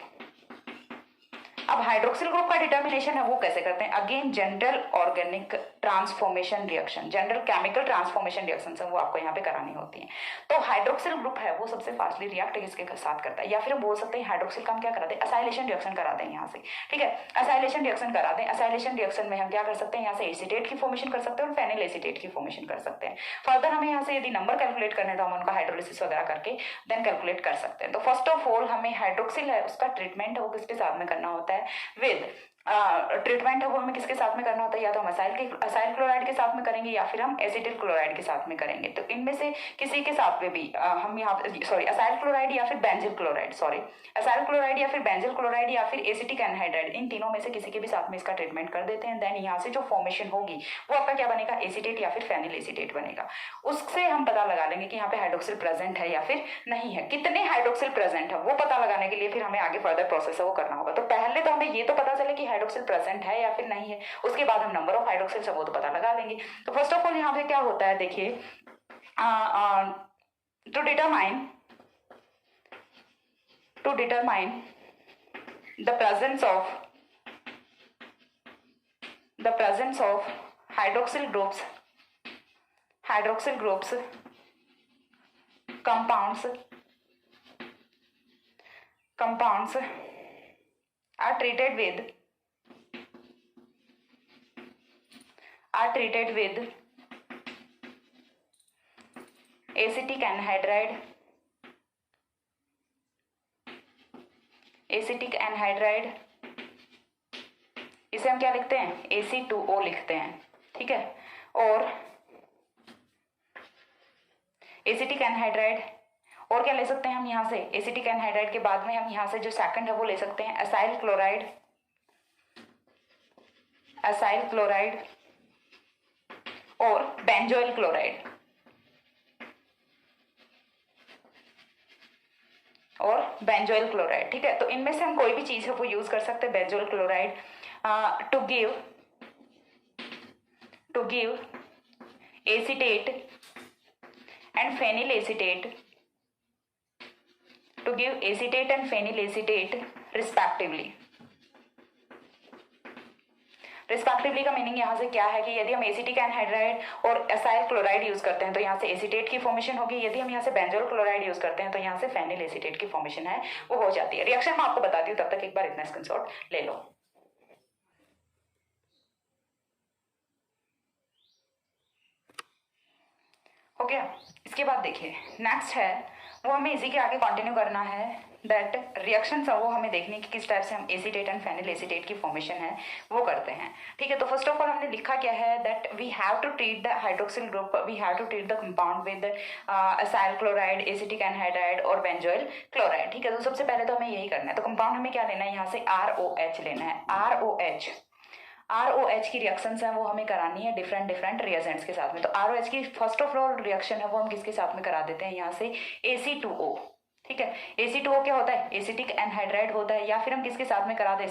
अब हाइड्रोक्सिल ग्रुप का डिटर्मिनेशन है वो कैसे करते हैं? Again general organic transformation reaction, general chemical transformation reaction वो आपको यहाँ पे करानी होती है। तो हाइड्रोक्सिल ग्रुप है वो सबसे फास्टली रिएक्ट इसके साथ करता है, या फिर हम बोल सकते हैं हाइड्रोक्सिल का हम क्या कराते हैं? असाइलेशन रिएक्शन कराते हैं यहाँ से। ठीक है, असाइलेशन रिएक्शन कराते हैं। असाइलेशन रिएक्शन में हम क्या कर सकते हैं? यहाँ से एसीटेट की फॉर्मेशन कर सकते हैं और फेनिल एसीटेट की फॉर्मेशन कर सकते हैं। फर्दर हमें यहाँ से यदि नंबर कैलकुलेट करने तो हम उनका हाइड्रोलिसिस वगैरह करके देन कैलकुलेट कर सकते हैं। तो फर्स्ट ऑफ ऑल हमें हाइड्रोक्सिल है उसका ट्रीटमेंट वो किसके साथ में करना होता है? विद ट्रीटमेंट है वो हमें किसके साथ में करना होता है, या तो हम असाइल क्लोराइड के साथ में करेंगे या फिर हम एसिटिल क्लोराइड के साथ में करेंगे। तो इनमें से किसी के साथ में भी हम यहाँ सॉरी असाइल क्लोराइड या फिर benzyl chloride, sorry acyl chloride या फिर बेंजिल क्लोराइड या फिर एसिटिक एनहाइड्राइड, इन तीनों में से किसी के भी साथ में इसका ट्रीटमेंट कर देते हैं। देन यहाँ से जो फॉर्मेशन होगी वो आपका क्या बनेगा, एसिटेट या फिर फेनिल एसिटेट बनेगा। उससे हम पता लगा लेंगे कि यहाँ पे हाइड्रोक्सिल प्रेजेंट है या फिर नहीं है, कितने हाइड्रोक्सिल प्रेजेंट है वो पता लगाने के लिए फिर हमें आगे फर्दर प्रोसेस है वो करना होगा। तो पहले तो हमें ये तो पता चले कि हाइड्रोक्सिल प्रेजेंट है या फिर नहीं है, उसके बाद हम नंबर ऑफ हाइड्रोक्सिल्स है वो तो पता लगा लेंगे। तो फर्स्ट ऑफ ऑल यहाँ पे क्या होता है, देखिए to determine the presence of hydroxyl groups compounds are treated with acetic anhydride, इसे हम क्या लिखते हैं, Ac2O लिखते हैं, ठीक है। और एसिटिक एनहाइड्राइड, और क्या ले सकते हैं हम यहाँ से, एसिटिक एनहाइड्राइड के बाद में हम यहाँ से जो सेकंड है वो ले सकते हैं असाइल क्लोराइड और बेंजोइल क्लोराइड, ठीक है। तो इनमें से हम कोई भी चीज है वो यूज कर सकते हैं benzoyl chloride to give acetate and phenyl acetate, respectively का मीनिंग यहाँ से क्या है कि यदि हम एसिटिक एनहाइड्राइड और असाइल क्लोराइड यूज करते हैं तो यहाँ से एसिटेट की फॉर्मेशन होगी, यदि हम यहाँ से बेंजोइल क्लोराइड यूज करते हैं तो यहाँ से फेनिल एसिटेट की फॉर्मेशन है वो हो जाती है। रिएक्शन मैं आपको बताती हूँ, तब तक एक बार इतना स्क्रीनशॉट ले लो। हो गया। इसके बाद देखिए नेक्स्ट है वो हमें इसी के आगे कंटिन्यू करना है, दैट रिएक्शंस है वो हमें देखने की किस टाइप से हम एसिटेट एंड फेनिल एसिटेट की फॉर्मेशन है वो करते हैं, ठीक है। तो फर्स्ट ऑफ ऑल हमने लिखा क्या है, that we have to treat the hydroxyl group, we have to treat the compound with acyl chloride, acetic anhydride और बेंजोइल क्लोराइड, ठीक है। तो सबसे पहले तो हमें यही करना है। तो कंपाउंड हमें क्या लेना है, यहाँ से ROH लेना है। ROH की रिएक्शंस हैं वो हमें करानी है डिफरेंट रिएजेंट्स के साथ में। तो ROH की फर्स्ट ऑफ ऑल रिएक्शन है वो हम किसके साथ में करा देते हैं, यहाँ से AC2O, ठीक है। AC2O क्या होता है, एसिटिक एनहाइड्राइड होता है, या फिर हम किसके साथ में करा दें,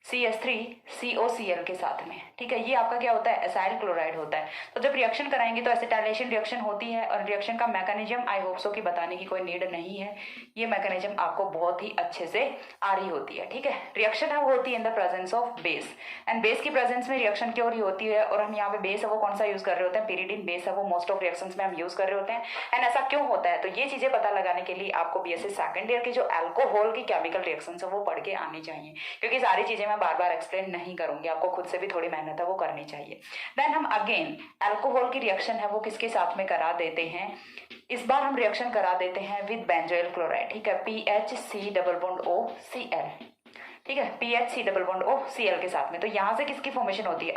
CH3COCl के साथ में, ठीक है। ये आपका क्या होता है, असाइल क्लोराइड होता है। तो जब रिएक्शन कराएंगे तो एसिटाइलेशन रिएक्शन होती है, और रिएक्शन का मैकेनिज्म आई होप सो कि बताने की कोई नीड नहीं है, ये मैकेनिज्म आपको बहुत ही अच्छे से आ रही होती है, ठीक है। रिएक्शन है वो होती है in the presence of base, and base की प्रेजेंस में रिएक्शन क्यों हो रही होती है, और हम यहाँ पे बेस है वो कौन सा यूज कर रहे होते हैं, pyridine बेस है वो मोस्ट ऑफ रिएक्शंस में हम यूज कर रहे होते हैं। एंड ऐसा क्यों होता है, तो ये चीजें पता लगाने के लिए आपको BSc सेकंड ईयर की जो अल्कोहल की केमिकल रिएक्शंस है वो पढ़ के आनी चाहिए, क्योंकि सारी चीजें मैं बार बार एक्सप्लेन नहीं करूंगी, आपको खुद से भी थोड़ी मेहनत है वो करनी चाहिए। देन हम अगेन अल्कोहल की रिएक्शन है वो किसके साथ में करा देते हैं, इस बार हम रिएक्शन करा देते हैं विद बेंजोइल क्लोराइड, ठीक है, PHC+OCl, ठीक है, PHC+OCl के साथ में। तो यहाँ से किसकी फॉर्मेशन होती है,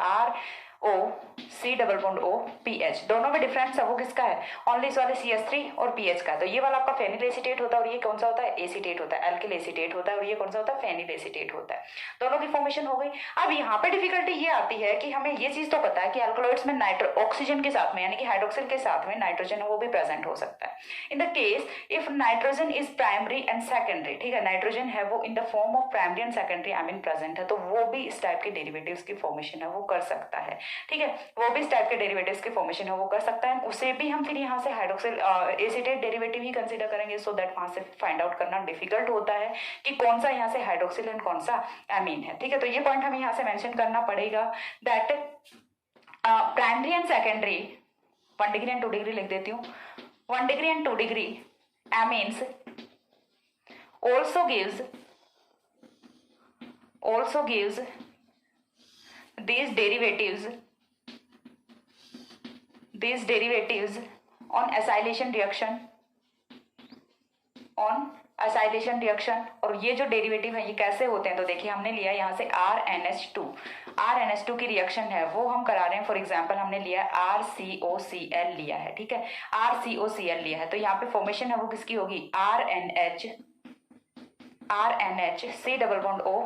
ROC+OPH, दोनों में डिफरेंस है वो किसका है, ओनली इस वाले CH3 और PH का। तो ये वाला आपका फेनिल एसिटेट होता है और ये कौन सा होता है, एसिटेट होता है, एल्किल एसिटेट होता है, और ये कौन सा होता है, फेनिल एसिटेट होता है। दोनों की फॉर्मेशन हो गई। अब यहाँ पे डिफिकल्टी ये आती है कि हमें ये चीज तो पता है कि अल्कलॉइड्स में ऑक्सीजन के साथ में यानी कि हाइड्रोक्सिल के साथ में नाइट्रोजन वो भी प्रेजेंट हो सकता है। इन the case if nitrogen is primary and secondary, ठीक है, नाइट्रोजन है वो in the form of primary and secondary amine present है, तो वो भी इस टाइप के डेरिवेटिव्स की फॉर्मेशन है वो कर सकता है, ठीक है, वो भी इस टाइप के डेरिवेटिव्स की फॉर्मेशन है वो कर सकता है। उसे भी हम फिर यहाँ से हाइड्रोक्सिल एसिटेट डेरिवेटिव ही कंसीडर करेंगे, सो दैट वहां से फाइंड आउट करना डिफिकल्ट होता है कि कौन सा यहाँ से हाइड्रोक्सिल एंड कौन सा एमीन है, ठीक है। तो ये पॉइंट हमें यहाँ से मेंशन करना पड़ेगा, that primary and secondary 1 degree and 2 degree लिख देती हूँ, 1 degree and 2 degree amines also gives these derivatives on acylation reaction acylation reaction. और ये जो डेरिवेटिव है ये कैसे होते हैं, तो देखिए हमने लिया यहाँ से RNH2 की रिएक्शन है वो हम करा रहे हैं। फॉर एग्जांपल हमने लिया RCOCl लिया है, ठीक है, RCOCl लिया है, तो यहाँ पे फॉर्मेशन है वो किसकी होगी, RNH C double bond O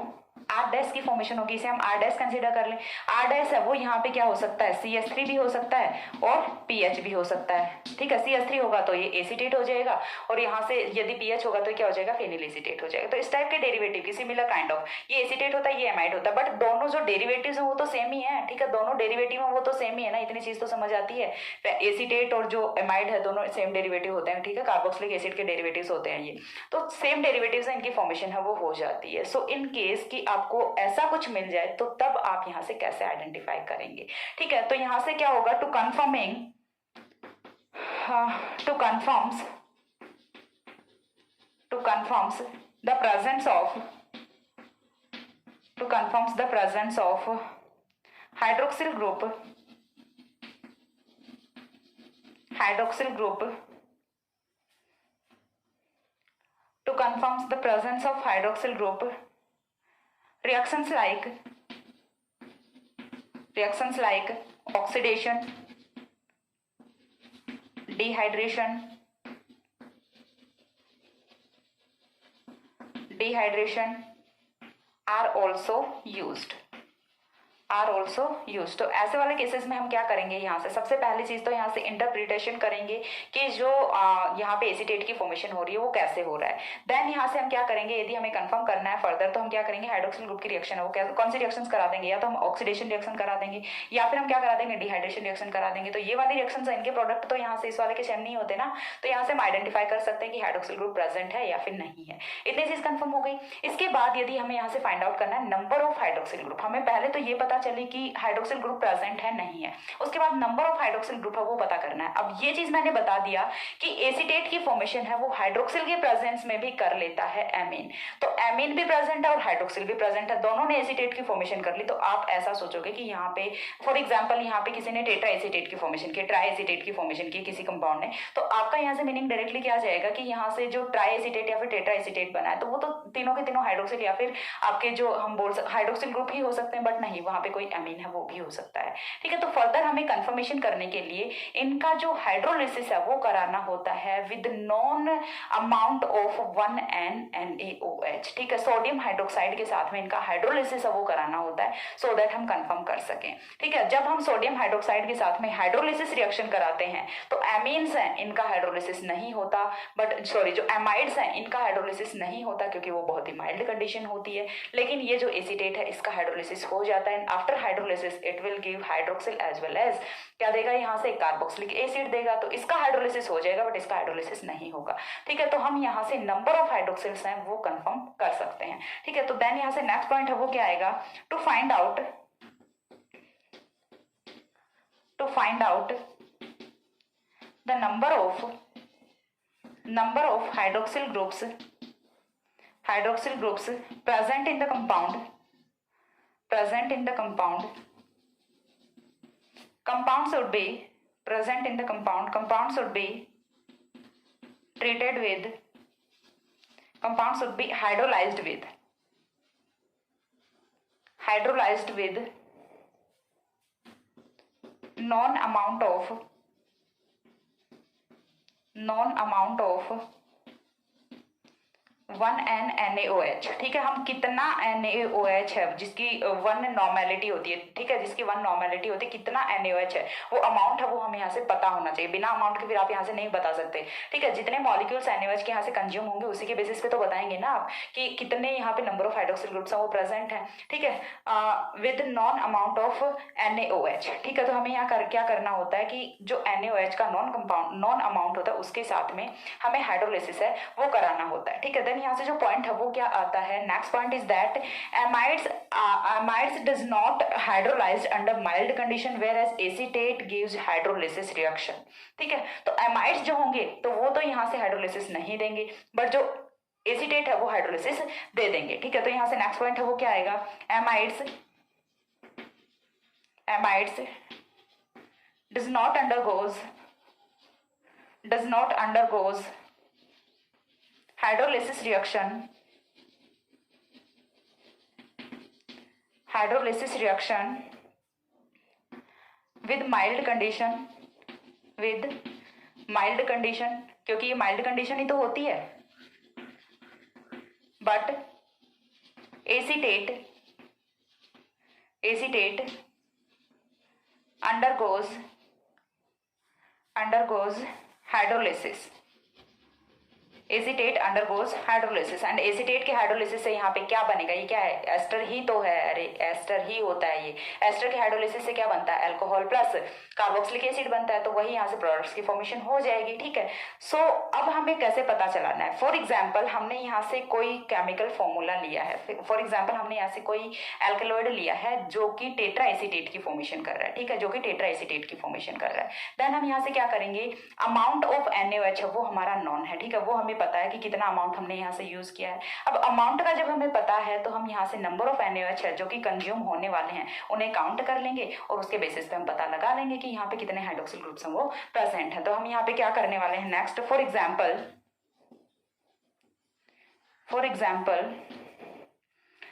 R dash की फॉर्मेशन होगी, इसे हम R डैश कंसीडर कर लें। R डैश है वो यहाँ पे क्या हो सकता है, CH3 भी हो सकता है और PH भी हो सकता है, ठीक है। CH3 होगा तो ये एसीटेट हो जाएगा और यहाँ से यदि PH होगा तो क्या हो जाएगा, फेनिल एसीटेट हो जाएगा। तो इस टाइप के डेरिवेटिव की सिमिलर काइंड ऑफ, ये एसीटेट होता है ये एमाइड होता है, बट दोनों जो डेरिवेटिव्स हैं वो तो सेम ही है, ठीक है, दोनों डेरिवेटिव हैं वो तो सेम ही है ना, इतनी चीज तो समझ आती है। एसीटेट और जो एमाइड है दोनों सेम डेरिवेटिव होते हैं, ठीक है, कार्बोक्सिलिक एसिड के डेरिवेटिव्स होते हैं ये, तो सेम डेरिवेटिव्स हैं, इनकी फॉर्मेशन है वो हो जाती है। सो इन केस कि आपको ऐसा कुछ मिल जाए तो तब आप यहां से कैसे आइडेंटिफाई करेंगे, ठीक है। तो यहां से क्या होगा, to confirms the presence of hydroxyl group to confirms the presence of hydroxyl group, reactions like oxidation, dehydration are also used। तो ऐसे वाले केसेस में हम क्या करेंगे, यहाँ से सबसे पहली चीज तो यहाँ से इंटरप्रिटेशन करेंगे कि जो यहाँ पे एसीटेट की फॉर्मेशन हो रही है वो कैसे हो रहा है। देन यहाँ से हम क्या करेंगे, यदि हमें कंफर्म करना है फर्दर तो हम क्या करेंगे, हाइड्रोक्सिल ग्रुप की रिएक्शन है वो कौन सी रिएक्शंस करा देंगे, या तो हम ऑक्सीडेशन रिएक्शन करा देंगे या फिर हम क्या करा देंगे, डिहाइड्रेशन रिएक्शन करा देंगे। तो ये वाली रिएक्शन इनके प्रोडक्ट तो यहाँ से इस वाले के सेम नहीं होते ना, तो यहाँ से हम आइडेंटिफाई कर सकते हैं कि हाइड्रोक्सिल ग्रुप प्रेजेंट है या फिर नहीं है। इतनी चीज कंफर्म हो गई। इसके बाद यदि हमें यहाँ से फाइंड आउट करना है नंबर ऑफ हाइड्रोक्सिल ग्रुप, हमें पहले तो ये पता चले कि हाइड्रोक्सिल ग्रुप प्रेजेंट है नहीं है, उसके बाद नंबर ऑफ हाइड्रोक्सिल ग्रुप है वो पता करना है। अब ये चीज मैंने बता दिया कि एसीटेट की फॉर्मेशन है वो हाइड्रोक्सिल के प्रेजेंस में भी कर लेता है एमीन, तो एमीन भी प्रेजेंट है और हाइड्रोक्सिल भी प्रेजेंट है, दोनों ने एसीटेट की फॉर्मेशन कर ली। तो आप ऐसा सोचोगे कि यहाँ पे फॉर एग्जांपल यहाँ पे किसी ने टेट्रा एसीटेट की फॉर्मेशन की, ट्राई एसीटेट की फॉर्मेशन की किसी कंपाउंड ने, तो आपका यहाँ से मीनिंग डायरेक्टली क्या जाएगा कि यहाँ से जो ट्राई एसीटेट या फिर टेट्रा एसीटेट बना है तो वो तो तीनों के तीनों हाइड्रोक्सिल या फिर आपके जो हम बोल सकते हाइड्रोक्सिल ग्रुप ही हो सकते हैं, बट नहीं वहां पे कोई एमीन है वो भी हो सकता है, ठीक है। तो फर्दर हमें कंफर्मेशन करने के लिए इनका जो हाइड्रोलिसिस है वो कराना होता है with non amount of 1NaOH, ठीक है, सोडियम हाइड्रोक्साइड के साथ में इनका हाइड्रोलिसिस है वो कराना होता है सो दैट हम कंफर्म कर सकें, ठीक है। जब हम सोडियम हाइड्रोक्साइड के साथ में हाइड्रोलिसिस रिएक्शन कराते हैं तो एमीन्स हैं इनका हाइड्रोलिसिस नहीं होता, बट सॉरी जो एमाइड्स हैं इनका हाइड्रोलिसिस नहीं होता क्योंकि वो बहुत ही माइल्ड कंडीशन होती है, लेकिन ये जो एसीटेट है इसका हाइड्रोलिसिस हो जाता है। After hydrolysis it will give hydroxyl as well as क्या देगा, यहाँ से कार्बोक्सिलिक एसिड देगा, तो इसका हाइड्रोलिसिस हो जाएगा बट इसका हाइड्रोलिसिस नहीं होगा, ठीक है। तो हम यहाँ से नंबर ऑफ हाइड्रोक्सिल्स हैं वो कंफर्म कर सकते हैं, ठीक है। तो देन यहाँ से नेक्स्ट पॉइंट है वो क्या आएगा, to find out the number of hydroxyl groups present in the compound should be present in the compound should be treated with should be hydrolyzed with non amount of 1NaOH, ठीक है। हम कितना NaOH है जिसकी 1 normality होती है, ठीक है, जिसकी 1 नॉर्मेलिटी होती है, कितना NaOH है वो अमाउंट है वो हमें यहाँ से पता होना चाहिए, बिना अमाउंट के फिर आप यहाँ से नहीं बता सकते, ठीक है। जितने मॉलिक्यूल्स NaOH के यहाँ से कंज्यूम होंगे उसी के बेसिस पे तो बताएंगे ना आप कि कितने यहाँ पे नंबर ऑफ हाइड्रोक्सिल ग्रुप्स हैं वो प्रेजेंट है, ठीक है, with non amount of NaOH, ठीक है। तो हमें यहाँ क्या करना होता है कि जो NaOH का नॉन अमाउंट होता है उसके साथ में हमें हाइड्रोलिसिस है वो कराना होता है, ठीक है। देन यहाँ से जो पॉइंट है वो क्या आता है, next point is that amides does not hydrolyze under mild condition whereas acetate gives hydrolysis reaction, ठीक है। तो amides जो होंगे तो वो तो यहाँ से हाइड्रोलिसिस नहीं देंगे बट जो एसीटेट है वो हाइड्रोलिसिस दे देंगे, ठीक है। तो यहाँ से नेक्स्ट पॉइंट है वो क्या आएगा, amides does not undergoes hydrolysis reaction with mild condition, क्योंकि ये माइल्ड कंडीशन ही तो होती है, but acetate undergoes hydrolysis. Acetate undergoes hydrolysis, and acetate के हाइड्रोलिसिस से यहाँ पे क्या बनेगा, ये क्या है, एस्टर ही तो है, अरे एस्टर ही होता है ये। एस्टर के हाइड्रोलिसिस से क्या बनता है, अल्कोहल प्लस कार्बोक्सिलिक एसिड बनता है, तो वही यहाँ से प्रोडक्ट्स की फॉर्मेशन हो जाएगी। ठीक है, सो अब हमें कैसे पता चलाना है। फॉर एग्जाम्पल हमने यहाँ से कोई केमिकल फॉर्मूला लिया है, फॉर एग्जाम्पल हमने यहाँ से कोई एल्कलॉइड लिया है जो कि टेट्रा एसीटेट की फॉर्मेशन कर रहा है। ठीक है, जो कि टेट्रा एसीटेट की फॉर्मेशन कर रहा है। देन हम यहाँ से क्या करेंगे, अमाउंट ऑफ NaOH है वो हमारा नॉन है। ठीक है, वो हमें पता है कि कितना अमाउंट हमने यहाँ से यूज किया है। अब अमाउंट का जब हमें पता है तो हम यहाँ से नंबर ऑफ NaOH है जो कि कंज्यूम होने वाले हैं उन्हें काउंट कर लेंगे और उसके बेसिस पे हम पता लगा लेंगे कि यहाँ पे कितने हाइड्रोक्सिल ग्रुप्स हैं वो प्रेजेंट है। तो हम यहाँ पे क्या करने वाले हैं next, for example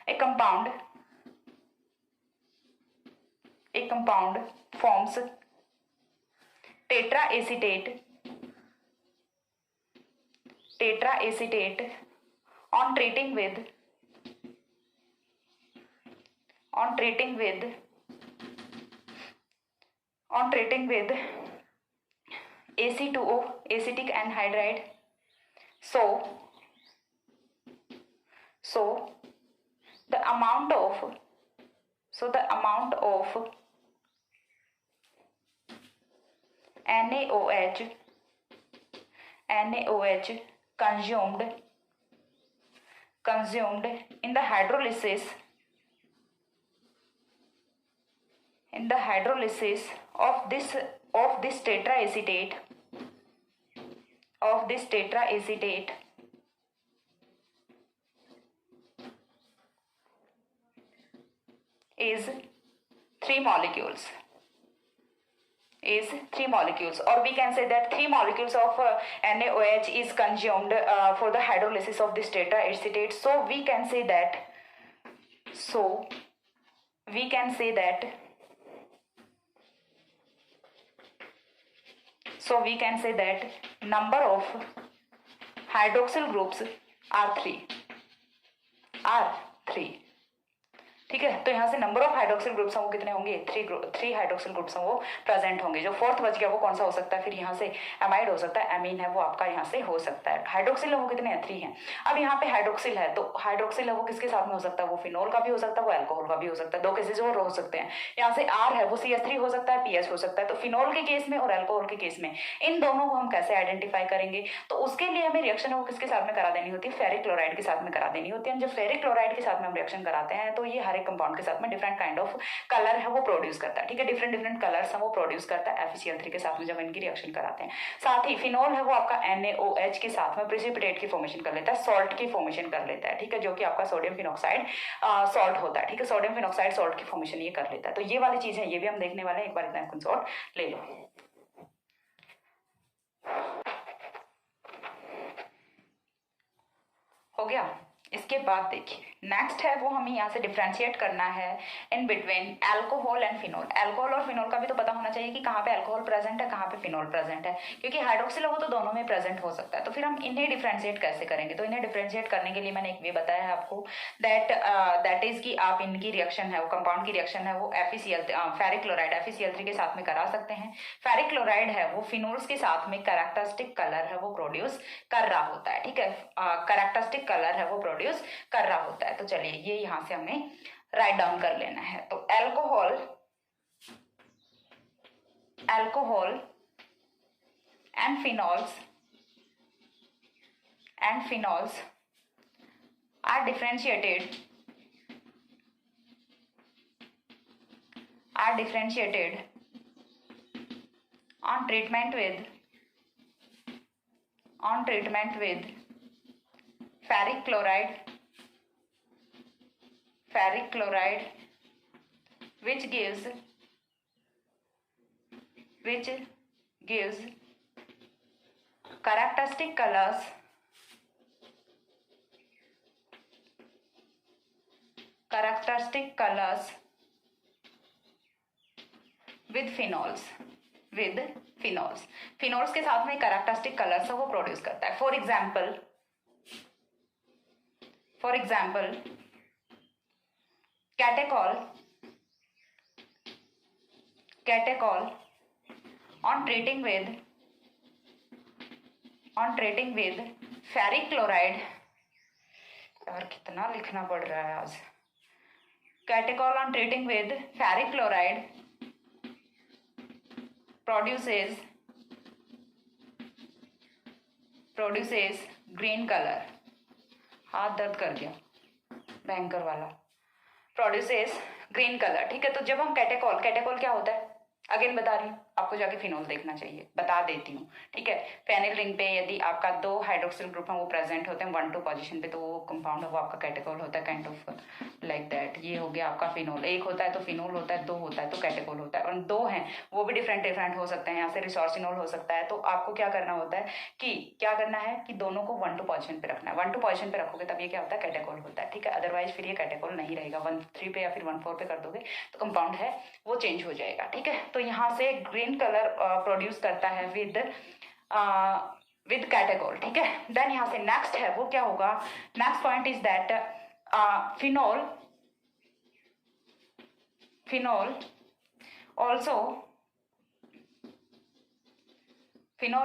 A compound forms tetra acetate on treating with AC2O, acetic anhydride. So the amount of NaOH consumed in the hydrolysis of this tetra acetate is 3 molecules, or we can say that 3 molecules of NaOH is consumed for the hydrolysis of this tetra acetate. So we can say that number of hydroxyl groups are 3. ठीक है, तो यहाँ से number of hydroxyl groups हैं वो कितने होंगे, 3 hydroxyl groups हैं वो प्रेजेंट होंगे। जो फोर्थ बच गया वो कौन सा हो सकता है, फिर यहाँ से एमाइड हो सकता है, एमीन है वो आपका यहाँ से हो सकता है। हाइड्रोक्सिल है वो कितने हैं, 3 हैं। अब यहाँ पे हाइड्रोक्सिल है तो हाइड्रोक्सिल है वो किसके साथ में हो सकता है, वो फिनोल का भी हो सकता है, वो एल्कोहल का भी हो सकता है। 2 केसेज और हो सकते हैं। यहाँ से R है वो CH3 हो सकता है, PH हो सकता है। तो फिनोल के केस में और एल्कोहल के केस में इन दोनों को हम कैसे आइडेंटिफाई करेंगे, तो उसके लिए हमें रिएक्शन है वो किसके साथ में करा देनी होती है, फेरिक क्लोराइड के साथ में करा देनी होती है। जब फेरिक क्लोराइड के साथ में हम रिएक्शन कराते हैं तो ये हर एक कंपाउंड के साथ में डिफरेंट काइंड ऑफ कलर है वो प्रोड्यूस करता है। ठीक है, डिफरेंट कलर्स है वो प्रोड्यूस करता है FeCl3 के साथ में जब इनकी रिएक्शन कराते हैं। साथ ही फिनोल है वो आपका NaOH के साथ में प्रेसिपिटेट की फॉर्मेशन कर लेता है, सॉल्ट की फॉर्मेशन कर लेता है। ठीक है, जो कि आपका सोडियम फिनॉक्साइड सॉल्ट होता है। ठीक है, सोडियम फिनॉक्साइड सॉल्ट की फॉर्मेशन ये कर लेता है। तो ये वाली चीज है, ये भी हम देखने वाले हैं। एक बार इतना स्क्रीनशॉट ले लो। हो गया। इसके बाद देखिए नेक्स्ट है वो हमें यहाँ से डिफ्रेंशिएट करना है इन between alcohol and phenol. Alcohol और फिनोल का भी तो पता होना चाहिए कि कहाँ पे अल्कोहल प्रेजेंट है, कहाँ पे फिनोल प्रेजेंट है, क्योंकि हाइड्रोक्सिल वो तो दोनों में प्रेजेंट हो सकता है। तो फिर हम इन्हें डिफ्रेंशिएट कैसे करेंगे, तो इन्हें डिफ्रेंशिएट करने के लिए मैंने एक वे बताया है आपको, दैट इज कि आप इनकी रिएक्शन है वो कंपाउंड की रिएक्शन है वो फेरिक क्लोराइड FeCl3 के साथ में करा सकते हैं। फेरिक क्लोराइड है वो फिनोल्स के साथ में कैरेक्टरिस्टिक कलर है वो प्रोड्यूस कर रहा होता है। ठीक है, कैरेक्टरिस्टिक कलर है वो प्रोड्यूस कर रहा होता है। तो चलिए ये यहां से हमें राइट डाउन कर लेना है। तो alcohol and phenols are differentiated on treatment with ferric chloride which gives characteristic colors characteristic colours with phenols, with phenols, phenols के साथ में कैरेक्टरिस्टिक कलर्स है वो प्रोड्यूस करता है। For example catechol on treating with ferric chloride, यार कितना लिखना पड़ रहा है आज। catechol on treating with ferric chloride produces green color, हाथ दर्द कर गया बैंकर वाला, प्रोड्यूसेस ग्रीन कलर। ठीक है, तो जब हम कैटेकॉल क्या होता है, अगेन बता रही हूँ आपको, जाके फिनोल देखना चाहिए, बता देती हूँ। ठीक है, फेनिल रिंग पे यदि आपका 2 हाइड्रोक्सिल ग्रुप है वो प्रेजेंट होते हैं 1-2 पोजीशन पे, तो वो कंपाउंड है वो आपका कैटेकॉल होता है, काइंड ऑफ लाइक दैट। ये हो गया आपका फिनोल, 1 होता है तो फिनोल होता है, 2 होता है तो कैटेकॉल होता है, और 2 हैं वो भी डिफरेंट हो सकते हैं, यहाँ से रिसोर्सिनोल हो सकता है। तो आपको क्या करना होता है कि दोनों को 1-2 पोजीशन पे रखना है। 1-2 पोजीशन पे रखोगे तब ये क्या होता है, कैटेकॉल होता है। ठीक है, अदरवाइज फिर ये कैटेकॉल नहीं रहेगा। 1-3 पे या फिर 1-4 पे कर दोगे तो कंपाउंड है वो चेंज हो जाएगा। ठीक है, तो यहाँ से ग्रीन कलर प्रोड्यूस करता है विद कैटेकॉल। ठीक है, देन यहाँ से नेक्स्ट है वो क्या होगा, next point is that phenol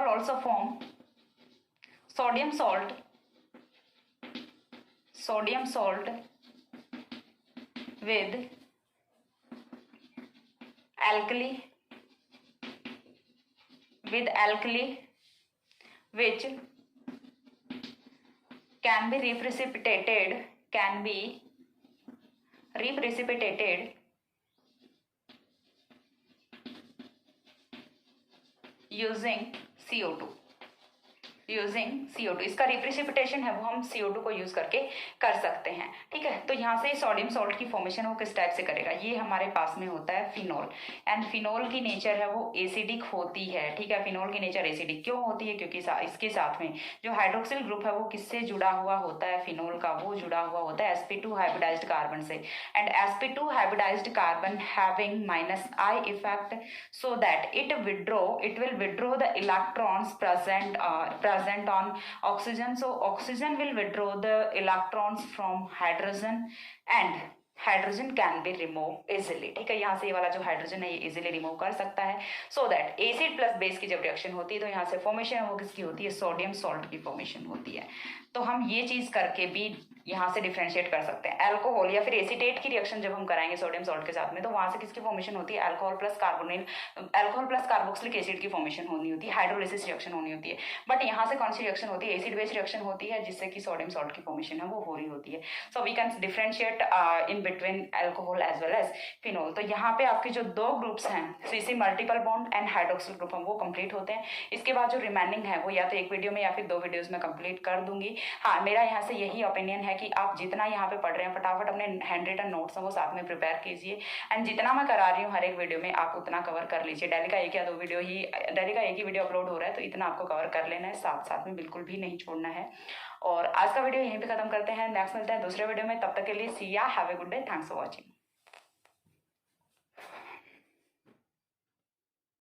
also form sodium salt with alkali which can be reprecipitated using CO2। इसका रिप्रेसिपिटेशन है वो हम CO2 को यूज करके कर सकते हैं। ठीक है, तो यहाँ से सोडियम सॉल्ट की फॉर्मेशन वो किस टाइप से करेगा, ये हमारे पास में होता है फिनोल, एंड फिनोल की नेचर है वो एसिडिक होती है। ठीक है, फिनोल की नेचर एसिडिक क्यों होती है, क्योंकि इसके साथ में जो हाइड्रोक्सिल ग्रुप है वो किससे जुड़ा हुआ होता है, फिनोल का, वो जुड़ा हुआ होता है sp2 हाइब्रिडाइज्ड कार्बन से, and sp2 hybridised carbon having -I effect so that it will withdraw the electrons present on oxygen. So oxygen will withdraw the electrons from hydrogen and hydrogen can be remove easily. ठीक है, यहाँ से ये वाला जो hydrogen है ये easily remove कर सकता है, so that acid plus base की जब रिएक्शन होती है तो यहाँ से फॉर्मेशन वो किसकी होती है, सोडियम सॉल्ट की फॉर्मेशन होती है। तो हम ये चीज करके भी यहाँ से डिफ्रेंशिएट कर सकते हैं। अल्कोहल या फिर एसीटेट की रिएक्शन जब हम कराएंगे सोडियम सॉल्ट के साथ में, तो वहां से किसकी फॉर्मेशन होती है, अल्कोहल प्लस कार्बोक्सिलिक एसिड की फॉर्मेशन होनी होती है, हाइड्रोलिसिस रिएक्शन होनी होती है। बट यहाँ से कौन सी रिएक्शन होती है, एसिड बेस रिएक्शन होती है, जिससे कि सोडियम सॉल्ट की फॉर्मेशन है वो हो रही होती है। So we can differentiate in between alcohol as well as phenol. तो यहाँ पे आपके जो 2 ग्रुप्स हैं, CC multiple bond and hydroxyl group, वो कंप्लीट होते हैं। इसके बाद जो रिमेनिंग है वो या तो एक वीडियो में या फिर 2 वीडियोस में कंप्लीट कर दूंगी। हाँ, मेरा यहाँ से यही ओपिनियन है कि आप जितना यहाँ पे पढ़ रहे हैं फटाफट अपने हैंड रिटन नोट्स हैं वो साथ में प्रिपेयर कीजिए, एंड जितना मैं करा रही हूँ हर एक वीडियो में आप उतना कवर कर लीजिए। डेली का एक ही वीडियो अपलोड हो रहा है, तो इतना आपको कवर कर लेना है, साथ में बिल्कुल भी नहीं छोड़ना है। और आज का वीडियो यहीं पे खत्म करते हैं, नेक्स्ट मिलते हैं दूसरे वीडियो में, तब तक के लिए सी या, have a good day, thanks for watching.